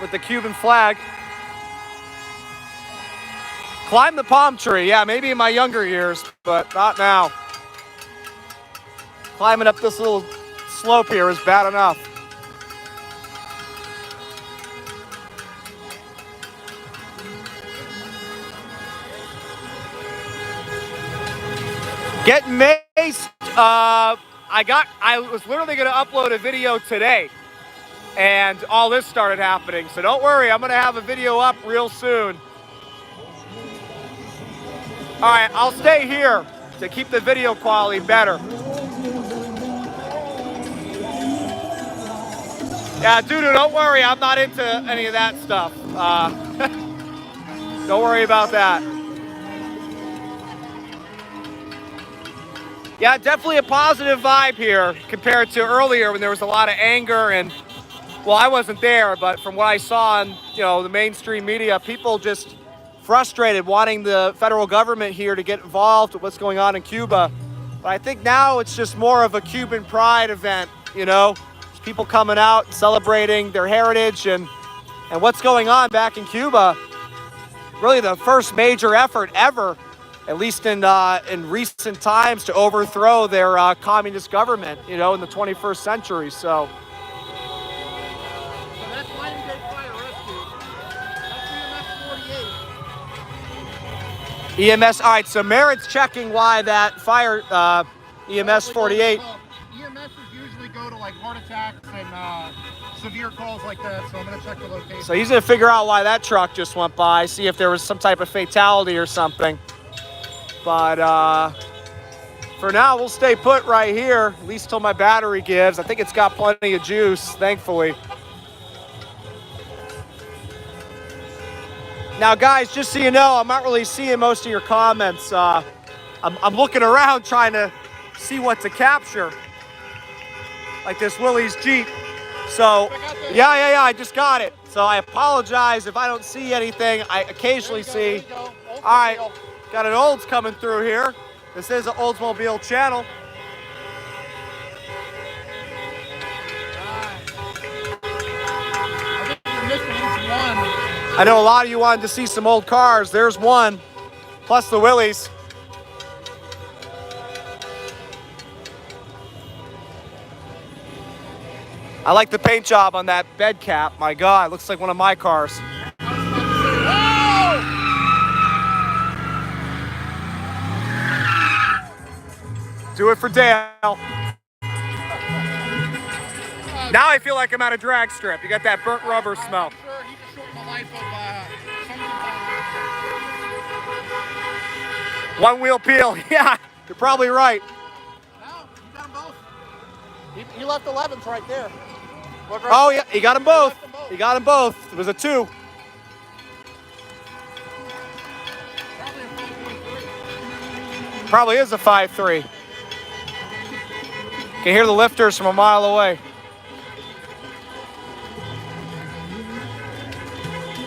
with the Cuban flag. Climb the palm tree. Yeah, maybe in my younger years, but not now. Climbing up this little slope here is bad enough. Getting maced. I was literally going to upload a video today, and all this started happening. So don't worry, I'm going to have a video up real soon. All right, I'll stay here to keep the video quality better. Yeah, dude, don't worry, I'm not into any of that stuff. Don't worry about that. Yeah, definitely a positive vibe here compared to earlier when there was a lot of anger and, well, I wasn't there, but from what I saw on, the mainstream media, people just frustrated wanting the federal government here to get involved with what's going on in Cuba. But I think now it's just more of a Cuban pride event, It's people coming out and celebrating their heritage and what's going on back in Cuba. Really the first major effort ever, at least in recent times, to overthrow their communist government, in the 21st century. So that's Miami-Dade Fire Rescue. That's EMS 48. EMS, all right, so Merritt's checking why that fire EMS 48. EMSs usually go to like heart attacks and severe calls like that, so I'm going to check the location. So he's going to figure out why that truck just went by, see if there was some type of fatality or something. But for now, we'll stay put right here, at least till my battery gives. I think it's got plenty of juice, thankfully. Now, guys, just so you know, I'm not really seeing most of your comments. I'm looking around trying to see what to capture, like this Willys Jeep. So, yeah, I just got it. So I apologize if I don't see anything. I occasionally see. All right. Got an Olds coming through here. This is an Oldsmobile channel. I know a lot of you wanted to see some old cars. There's one, plus the Willys. I like the paint job on that bed cap. My God, looks like one of my cars. Do it for Dale. Now I feel like I'm at a drag strip. You got that burnt rubber smell. I'm sure he just shortened the life of something. One wheel peel. Yeah, you're probably right. No, you got them both. He left 11s right there. Look right Oh there. yeah, he got them both. left them both. He got them both. It was a 2. Probably is a 5.3. Can hear the lifters from a mile away.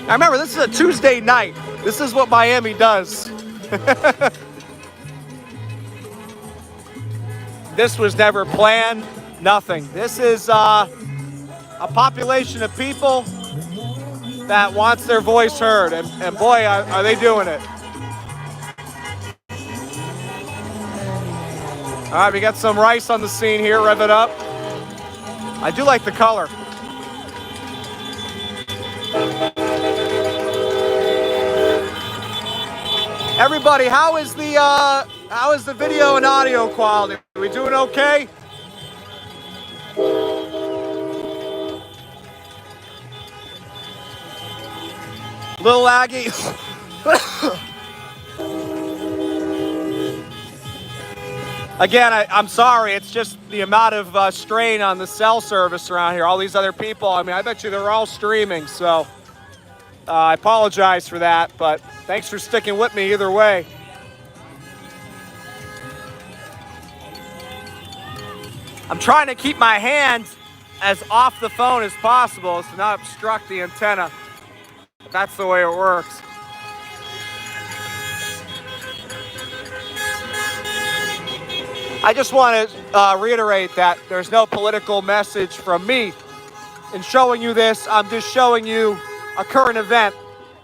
Now remember, this is a Tuesday night. This is what Miami does. This was never planned, nothing. This is a population of people that wants their voice heard, and boy, are they doing it. All right, we got some rice on the scene here, rev it up. I do like the color. Everybody, how is the video and audio quality? Are we doing okay? Little laggy. Again, I'm sorry. It's just the amount of strain on the cell service around here. All these other people, I mean, I bet you they're all streaming. So I apologize for that, but thanks for sticking with me either way. I'm trying to keep my hand as off the phone as possible as to not obstruct the antenna. That's the way it works. I just want to reiterate that there's no political message from me in showing you this. I'm just showing you a current event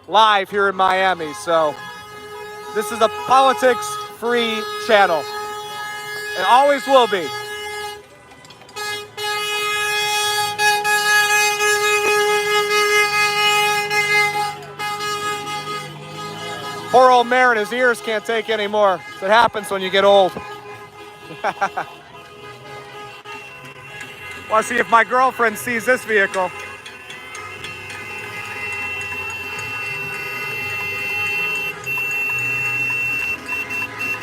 live here in Miami. So this is a politics-free channel. It always will be. Poor old Marin, his ears can't take anymore. It happens when you get old. Want to see if my girlfriend sees this vehicle.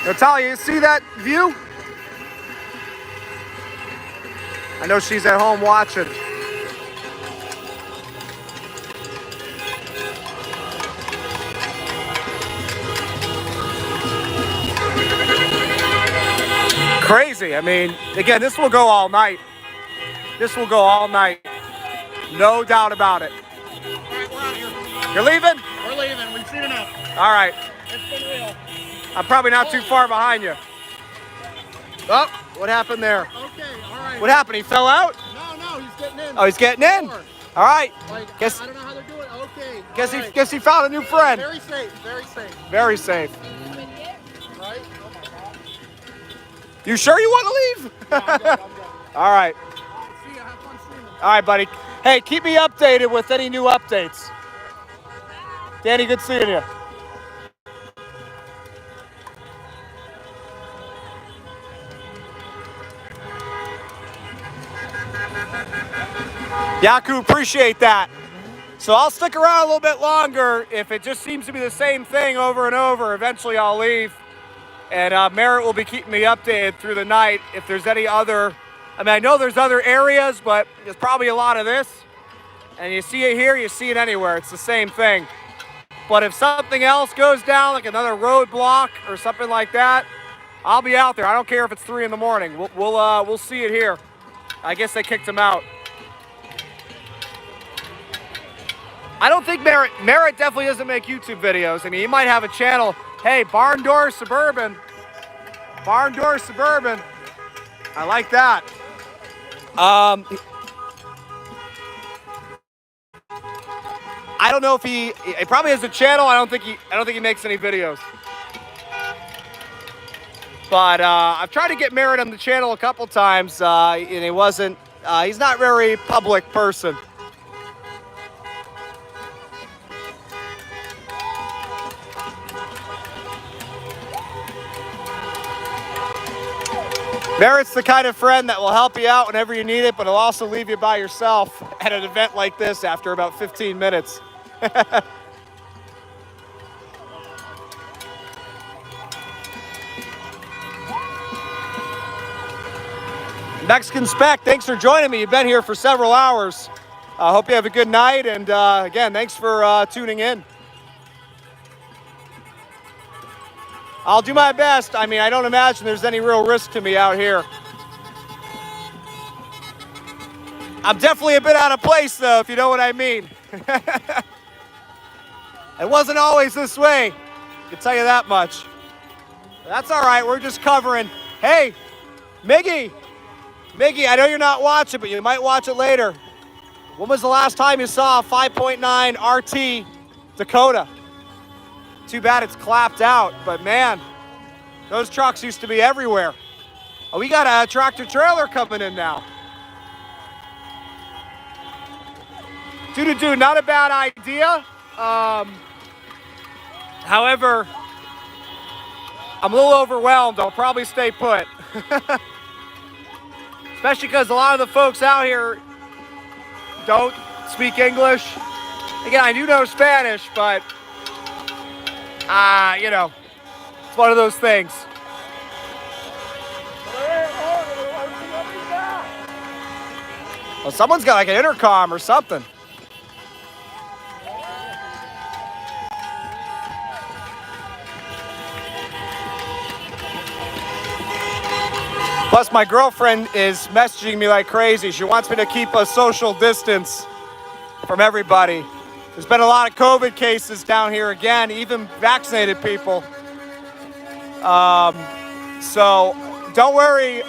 Natalia, you see that view? I know she's at home watching. Crazy. I mean, again, this will go all night. This will go all night. No doubt about it. All right, we're out here. You're leaving? We're leaving. We've seen enough. All right. It's been real. I'm probably not too far behind you. Oh, what happened there? Okay, all right. What happened? He fell out? No, he's getting in. Oh, he's getting in? All right. Like, Guess I don't know how they're doing. Okay. guess he found a new friend. Very safe. Very safe. Very safe. Right? Oh my God. You sure you want to leave? No, I'm good. All right. See ya. Have fun streaming. All right, buddy. Hey, keep me updated with any new updates. Danny, good seeing you. Yaku, appreciate that. So I'll stick around a little bit longer. If it just seems to be the same thing over and over, eventually I'll leave. And Merritt will be keeping me updated through the night. If there's any other, I mean, I know there's other areas, but there's probably a lot of this. And you see it here, you see it anywhere. It's the same thing. But if something else goes down, like another roadblock or something like that, I'll be out there. I don't care if it's 3 in the morning. We'll see it here. I guess they kicked him out. I don't think Merritt definitely doesn't make YouTube videos. I mean, he might have a channel. Hey, Barn Door Suburban. Barn Door Suburban. I like that. I don't know if he probably has a channel. I don't think he makes any videos. But I've tried to get Merritt on the channel a couple times, and he wasn't He's not very public person. Merritt's the kind of friend that will help you out whenever you need it, but he'll also leave you by yourself at an event like this after about 15 minutes. Mexican Spec, thanks for joining me. You've been here for several hours. I hope you have a good night, and again, thanks for tuning in. I'll do my best. I mean, I don't imagine there's any real risk to me out here. I'm definitely a bit out of place, though, if you know what I mean. It wasn't always this way. I can tell you that much. That's all right. We're just covering. Hey, Miggy, I know you're not watching, but you might watch it later. When was the last time you saw a 5.9 RT Dakota? Too bad it's clapped out, but man, those trucks used to be everywhere. Oh, we got a tractor trailer coming in now. Dude, not a bad idea. However, I'm a little overwhelmed. I'll probably stay put. Especially because a lot of the folks out here don't speak English. Again, I do know Spanish, but you know, it's one of those things. Well, someone's got like an intercom or something. Plus, my girlfriend is messaging me like crazy. She wants me to keep a social distance from everybody. There's been a lot of COVID cases down here again, even vaccinated people. So don't worry,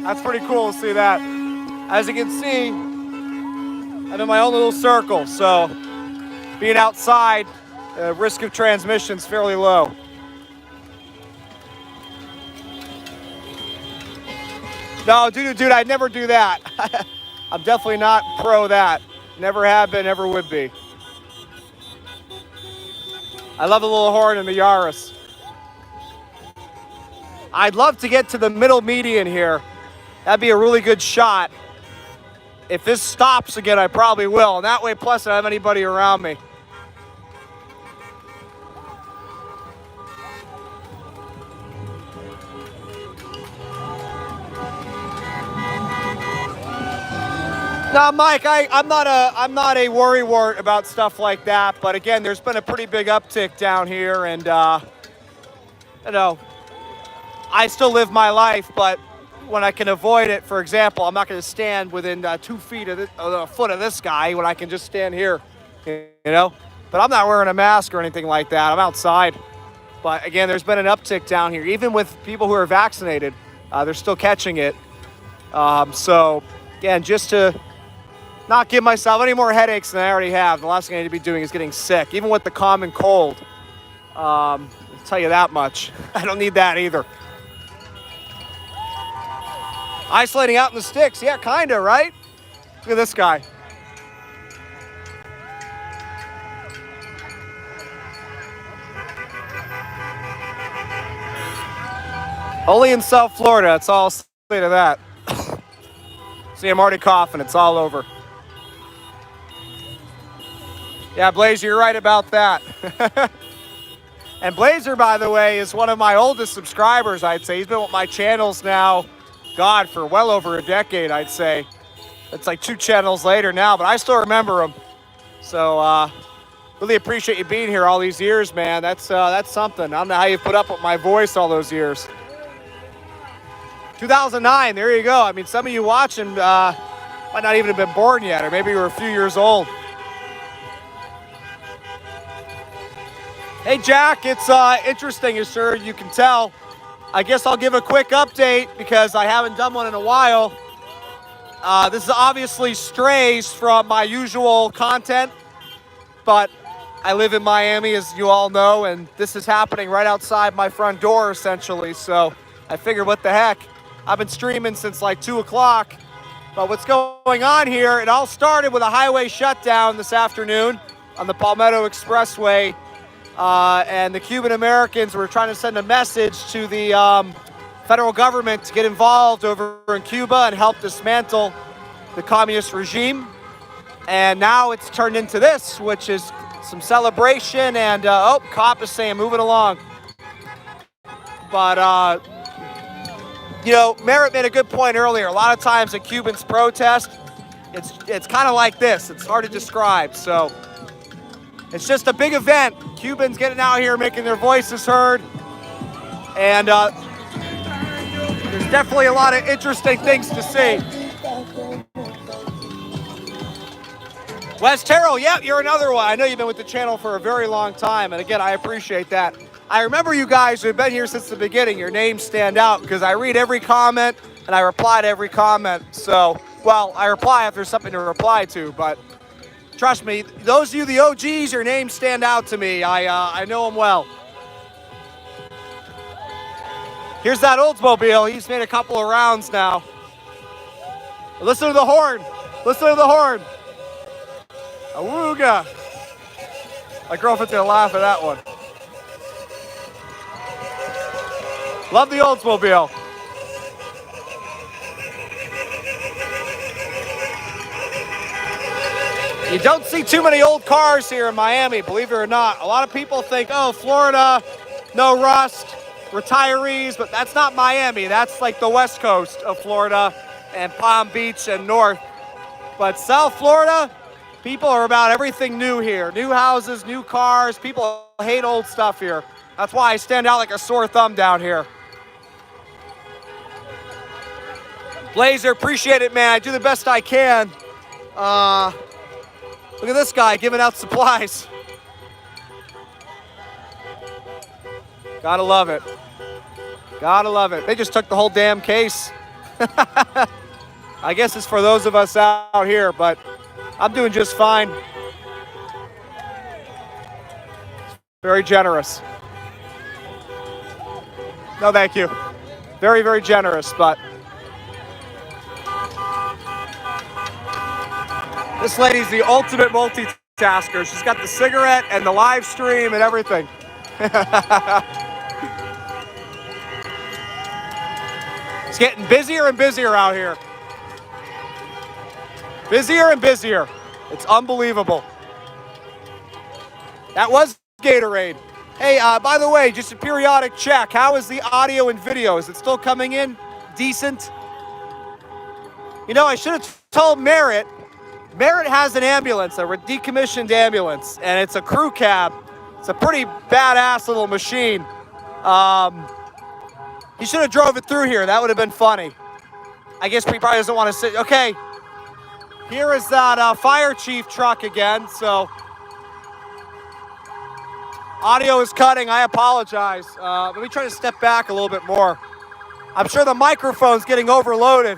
that's pretty cool to see that. As you can see, I'm in my own little circle, so being outside, the risk of transmission is fairly low. No, dude, I'd never do that. I'm definitely not pro that. Never have been, never would be. I love the little horn in the Yaris. I'd love to get to the middle median here. That'd be a really good shot. If this stops again, I probably will. And that way, plus I don't have anybody around me. No, Mike, I'm not a worrywart about stuff like that. But again, there's been a pretty big uptick down here, and you know, I still live my life. But when I can avoid it, for example, I'm not going to stand within 2 feet of a foot of this guy when I can just stand here, you know. But I'm not wearing a mask or anything like that. I'm outside. But again, there's been an uptick down here, even with people who are vaccinated. They're still catching it. So again, just to not give myself any more headaches than I already have. The last thing I need to be doing is getting sick, even with the common cold. I'll tell you that much. I don't need that either. Isolating out in the sticks, yeah, kinda, right? Look at this guy. Only in South Florida, that's all I'll say to that. See, I'm already coughing, it's all over. Yeah, Blazer, you're right about that. And Blazer, by the way, is one of my oldest subscribers, I'd say. He's been with my channels now, God, for well over a decade, I'd say. It's like 2 channels later now, but I still remember him. So, really appreciate you being here all these years, man. That's something. I don't know how you put up with my voice all those years. 2009, there you go. I mean, some of you watching might not even have been born yet, or maybe you were a few years old. Hey, Jack, it's interesting, as sure you can tell. I guess I'll give a quick update because I haven't done one in a while. This is obviously strays from my usual content, but I live in Miami, as you all know, and this is happening right outside my front door, essentially. So I figured, what the heck? I've been streaming since like 2 o'clock. But what's going on here, it all started with a highway shutdown this afternoon on the Palmetto Expressway. And the Cuban Americans were trying to send a message to the federal government to get involved over in Cuba and help dismantle the communist regime. And now it's turned into this, which is some celebration. And, cop is saying, move it along. But, you know, Merritt made a good point earlier. A lot of times at Cubans protest, it's kind of like this. It's hard to describe. So it's just a big event. Cubans getting out here, making their voices heard. And there's definitely a lot of interesting things to see. Wes Terrell, yep, you're another one. I know you've been with the channel for a very long time. And again, I appreciate that. I remember you guys who have been here since the beginning. Your names stand out because I read every comment and I reply to every comment. So, well, I reply if there's something to reply to, but trust me, those of you, the OGs, your names stand out to me. I know them well. Here's that Oldsmobile. He's made a couple of rounds now. Listen to the horn. Listen to the horn. Awooga. My girlfriend's gonna laugh at that one. Love the Oldsmobile. You don't see too many old cars here in Miami, believe it or not. A lot of people think, oh, Florida, no rust, retirees, but that's not Miami. That's like the west coast of Florida and Palm Beach and north. But South Florida, people are about everything new here. New houses, new cars. People hate old stuff here. That's why I stand out like a sore thumb down here. Blazer, appreciate it, man. I do the best I can. Look at this guy giving out supplies. Gotta love it. Gotta love it. They just took the whole damn case. I guess it's for those of us out here, but I'm doing just fine. Very generous. No, thank you. Very, very generous, but this lady's the ultimate multitasker. She's got the cigarette and the live stream and everything. It's getting busier and busier out here. Busier and busier. It's unbelievable. That was Gatorade. Hey, by the way, just a periodic check. How is the audio and video? Is it still coming in decent? You know, I should have told Merritt. Merritt has an ambulance, a decommissioned ambulance, and it's a crew cab. It's a pretty badass little machine. He should have drove it through here. That would have been funny. I guess he probably doesn't want to sit. Okay, here is that fire chief truck again. So audio is cutting. I apologize. Let me try to step back a little bit more. I'm sure the microphone's getting overloaded.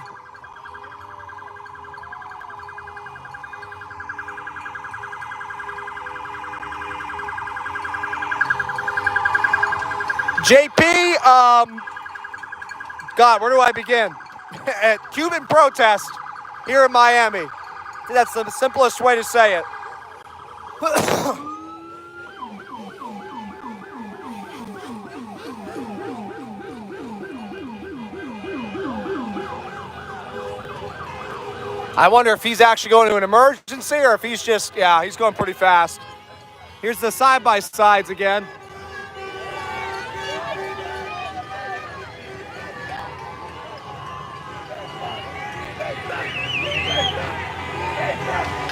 JP, God, where do I begin? At Cuban protest here in Miami. That's the simplest way to say it. I wonder if he's actually going to an emergency or if he's just, yeah, he's going pretty fast. Here's the side-by-sides again.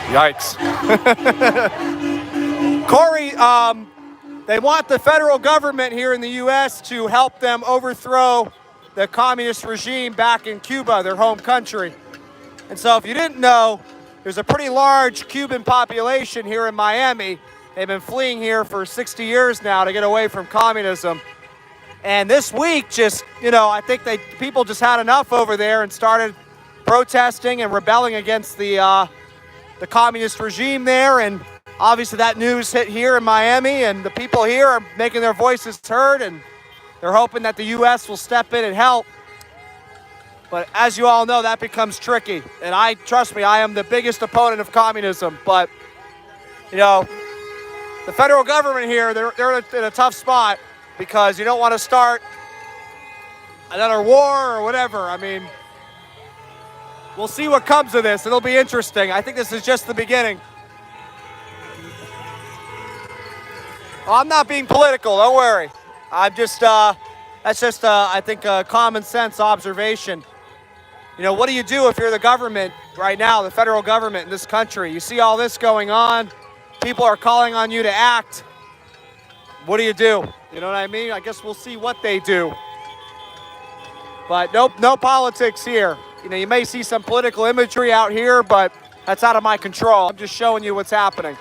Yikes. Corey, they want the federal government here in the U.S. to help them overthrow the communist regime back in Cuba, their home country. And so if you didn't know, there's a pretty large Cuban population here in Miami. They've been fleeing here for 60 years now to get away from communism. And this week, just, you know, I think people just had enough over there and started protesting and rebelling against the communist regime there, and obviously that news hit here in Miami, and the people here are making their voices heard, and they're hoping that the U.S. will step in and help. But as you all know, that becomes tricky. And trust me, I am the biggest opponent of communism. But, the federal government here, they're in a tough spot because you don't want to start another war or whatever. I mean, we'll see what comes of this. It'll be interesting. I think this is just the beginning. Well, I'm not being political, don't worry. I'm just, that's just, I think, a common sense observation. What do you do if you're the government right now, the federal government in this country? You see all this going on. People are calling on you to act. What do? You know what I mean? I guess we'll see what they do. But no politics here. You may see some political imagery out here, but that's out of my control. I'm just showing you what's happening.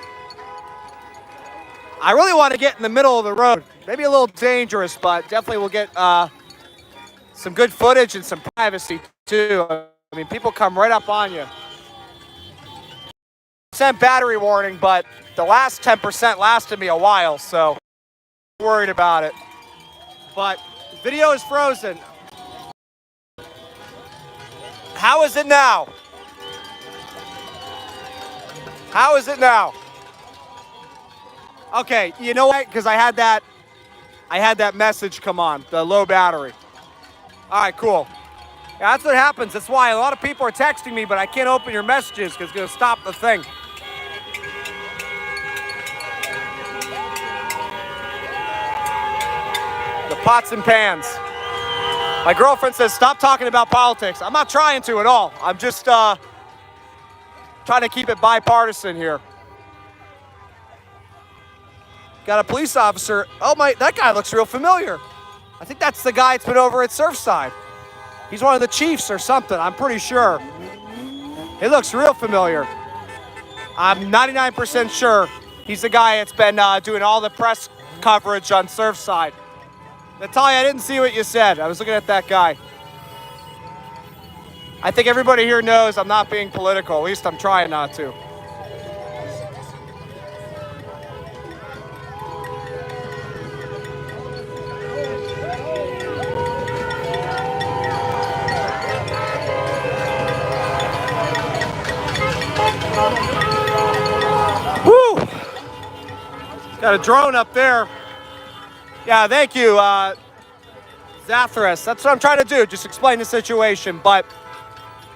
I really want to get in the middle of the road. Maybe a little dangerous, but definitely we'll get some good footage and some privacy too. I mean, people come right up on you. Sent battery warning, but the last 10% lasted me a while, so I'm worried about it. But video is frozen. How is it now? How is it now? Okay, you know what? Because I had that message come on, the low battery. All right, cool. Yeah, that's what happens. That's why a lot of people are texting me, but I can't open your messages because it's going to stop the thing. The pots and pans. My girlfriend says, stop talking about politics. I'm not trying to at all. I'm just trying to keep it bipartisan here. Got a police officer. Oh my, that guy looks real familiar. I think that's the guy that's been over at Surfside. He's one of the chiefs or something, I'm pretty sure. He looks real familiar. I'm 99% sure he's the guy that's been doing all the press coverage on Surfside. Natalia, I didn't see what you said. I was looking at that guy. I think everybody here knows I'm not being political. At least I'm trying not to. Woo! Got a drone up there. Yeah, thank you, Zathras. That's what I'm trying to do, just explain the situation. But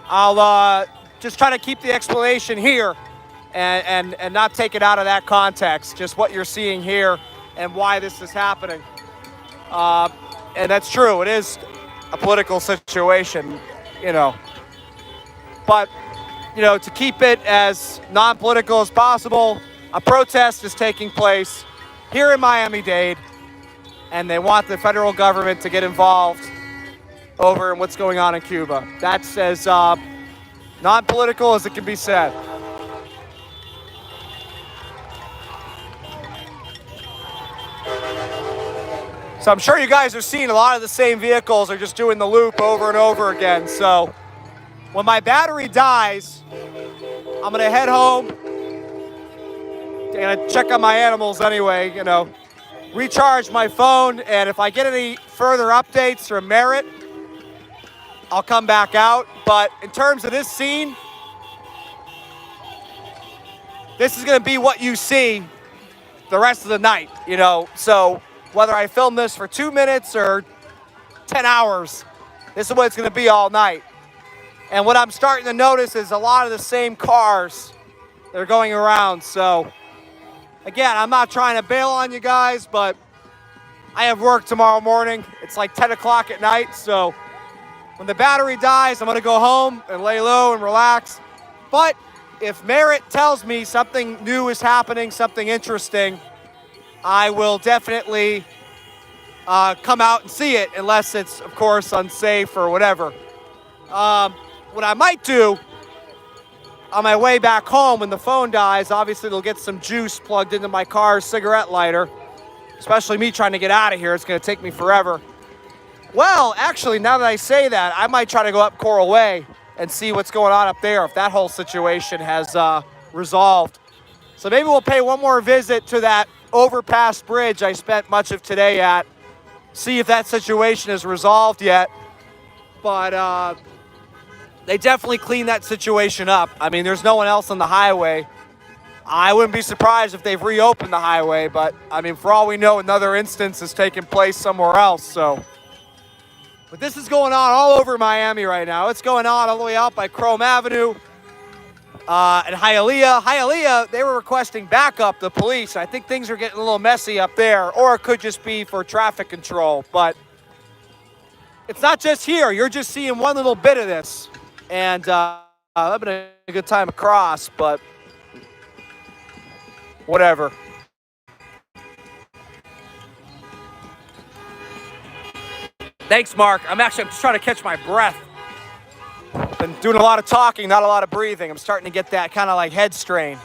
I'll just try to keep the explanation here and not take it out of that context, just what you're seeing here and why this is happening. And that's true, it is a political situation, But, to keep it as non-political as possible, a protest is taking place here in Miami-Dade, and they want the federal government to get involved over in what's going on in Cuba. That's as non-political as it can be said. So I'm sure you guys are seeing a lot of the same vehicles are just doing the loop over and over again. So when my battery dies, I'm gonna head home. I'm gonna check on my animals anyway, recharge my phone, and if I get any further updates from Merritt, I'll come back out. But in terms of this scene, this is going to be what you see the rest of the night, So whether I film this for 2 minutes or 10 hours, this is what it's going to be all night. And what I'm starting to notice is a lot of the same cars that are going around, so again, I'm not trying to bail on you guys, but I have work tomorrow morning. It's like 10 o'clock at night, so when the battery dies, I'm going to go home and lay low and relax. But if Merritt tells me something new is happening, something interesting, I will definitely come out and see it, unless it's, of course, unsafe or whatever. What I might do on my way back home when the phone dies, obviously they'll get some juice plugged into my car's cigarette lighter, especially me trying to get out of here. It's going to take me forever. Well, actually, now that I say that, I might try to go up Coral Way and see what's going on up there, if that whole situation has resolved. So maybe we'll pay one more visit to that overpass bridge I spent much of today at, see if that situation is resolved yet. But they definitely cleaned that situation up. I mean, there's no one else on the highway. I wouldn't be surprised if they've reopened the highway, but I mean, for all we know, another instance has taken place somewhere else. So, but this is going on all over Miami right now. It's going on all the way out by Chrome Avenue and Hialeah. Hialeah, they were requesting backup, the police. I think things are getting a little messy up there, or it could just be for traffic control. But it's not just here. You're just seeing one little bit of this. And I've been a good time across, but whatever. Thanks, Mark. I'm just trying to catch my breath. Been doing a lot of talking, not a lot of breathing. I'm starting to get that kind of like head strain.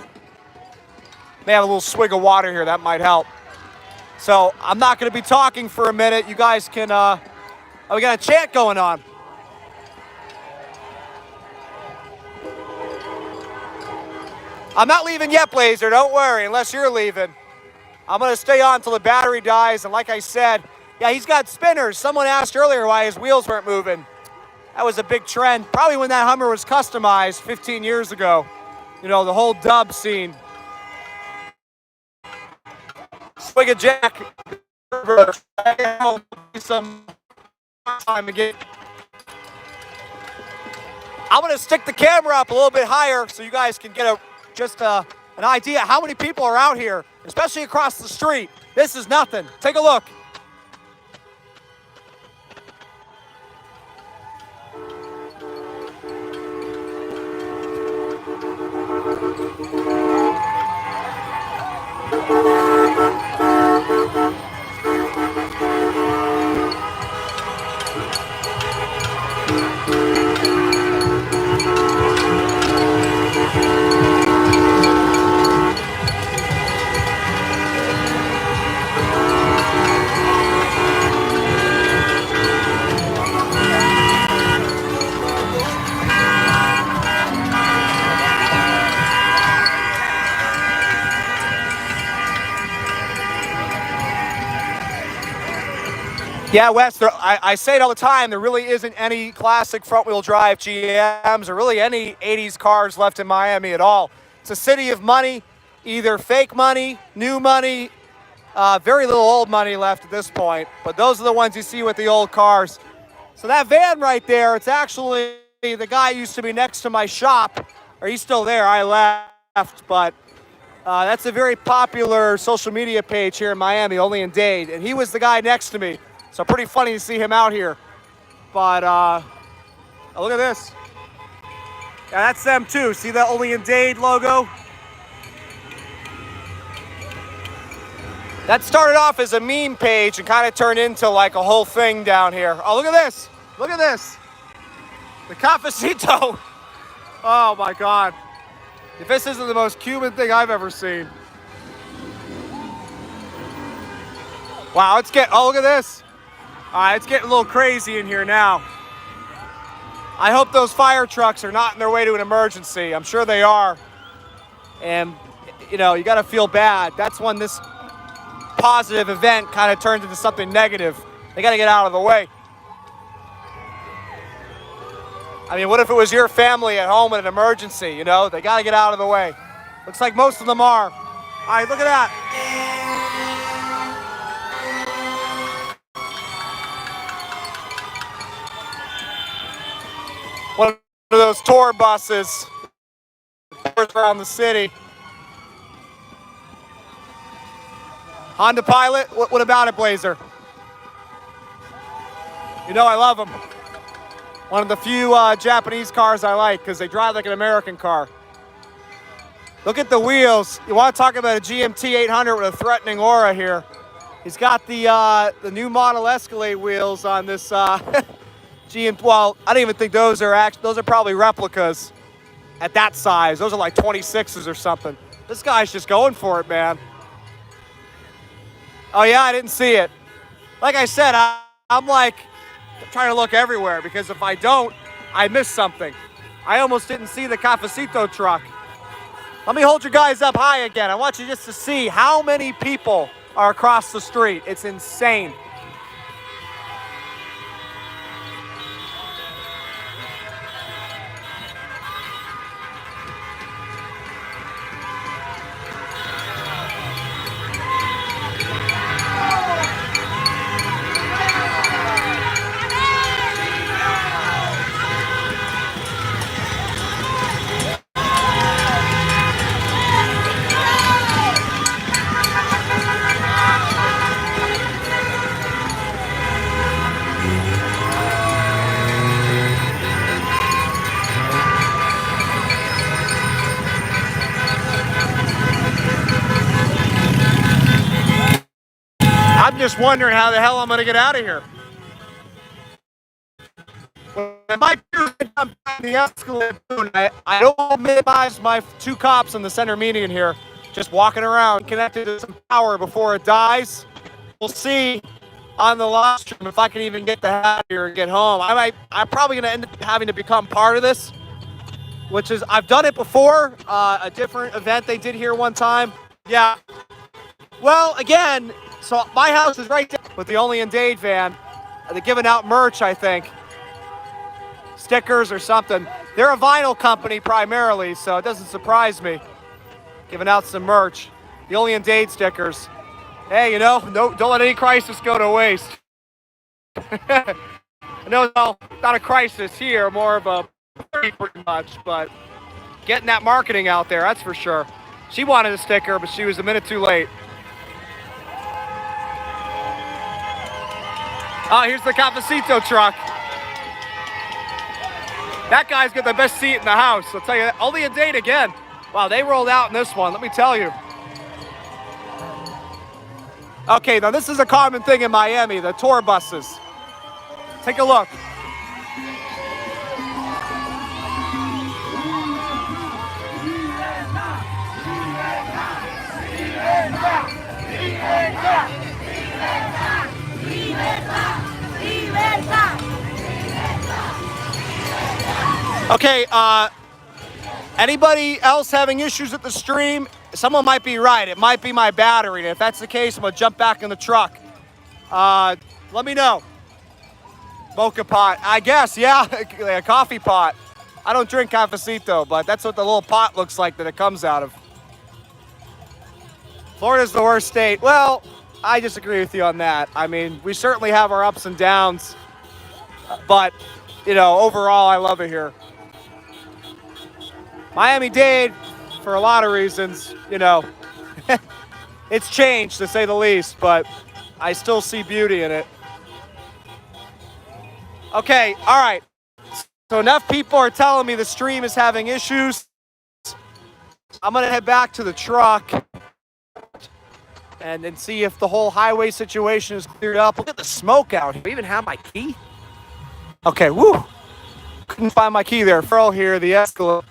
May have a little swig of water here. That might help. So I'm not going to be talking for a minute. You guys can, we got a chant going on. I'm not leaving yet, Blazer. Don't worry, unless you're leaving. I'm going to stay on until the battery dies. And like I said, yeah, he's got spinners. Someone asked earlier why his wheels weren't moving. That was a big trend. Probably when that Hummer was customized 15 years ago. You know, the whole dub scene. Swig of Jack. Some time again. I'm going to stick the camera up a little bit higher so you guys can get an idea how many people are out here, especially across the street. This is nothing. Take a look. Yeah, Wes, I say it all the time, there really isn't any classic front-wheel drive GMs or really any 80s cars left in Miami at all. It's a city of money, either fake money, new money, very little old money left at this point, but those are the ones you see with the old cars. So that van right there, it's actually the guy who used to be next to my shop, or he's still there, I left, but that's a very popular social media page here in Miami, Only in Dade, and he was the guy next to me. So pretty funny to see him out here. But oh, look at this. Yeah, that's them too. See that Only in Dade logo? That started off as a meme page and kind of turned into like a whole thing down here. Oh, look at this. Look at this. The cafecito. Oh my God. If this isn't the most Cuban thing I've ever seen. Wow, oh, look at this. All right, it's getting a little crazy in here now. I hope those fire trucks are not on their way to an emergency. I'm sure they are. And, you know, you got to feel bad. That's when this positive event kind of turns into something negative. They got to get out of the way. I mean, what if it was your family at home in an emergency, you know? They got to get out of the way. Looks like most of them are. All right, look at that. One of those tour buses around the city. Honda Pilot, what about it, Blazer? You know I love them. One of the few Japanese cars I like because they drive like an American car. Look at the wheels. You want to talk about a GMT 800 with a threatening aura here. He's got the new model Escalade wheels on this well, I don't even think those are probably replicas at that size. Those are like 26s or something. This guy's just going for it, man. Oh yeah, I didn't see it. Like I said, I'm trying to look everywhere because if I don't, I miss something. I almost didn't see the cafecito truck. Let me hold you guys up high again. I want you just to see how many people are across the street. It's insane. just wondering how the hell I'm going to get out of here. When my two come down the escalator, I don't minimize my 2 cops in the center median here. Just walking around, connected to some power before it dies. We'll see on the live stream if I can even get the hell out of here and get home. I'm probably going to end up having to become part of this, which is, I've done it before, a different event they did here one time. Yeah. Well, again, so my house is right there with the Only in Dade van. They're giving out merch, I think. Stickers or something. They're a vinyl company primarily, so it doesn't surprise me. Giving out some merch. The Only in Dade stickers. Hey, you know, don't let any crisis go to waste. I know, well, not a crisis here, more of a pretty much, but getting that marketing out there, that's for sure. She wanted a sticker, but she was a minute too late. Oh, here's the Cafecito truck. That guy's got the best seat in the house, I'll tell you that. Only in Dade again. Wow, they rolled out in this one, let me tell you. Okay, now this is a common thing in Miami, the tour buses. Take a look. Okay, anybody else having issues with the stream? Someone might be right. It might be my battery. And if that's the case, I'm going to jump back in the truck. Let me know. Mocha pot. I guess, yeah, a coffee pot. I don't drink cafecito, but that's what the little pot looks like that it comes out of. Florida's the worst state. Well, I disagree with you on that. I mean, we certainly have our ups and downs, but, you know, overall, I love it here. Miami-Dade, for a lot of reasons, you know, it's changed to say the least, but I still see beauty in it. Okay, all right. So enough people are telling me the stream is having issues. I'm going to head back to the truck and then see if the whole highway situation is cleared up. Look at the smoke out here. Do I even have my key? Okay, woo. Couldn't find my key there. Furl here, the escalator.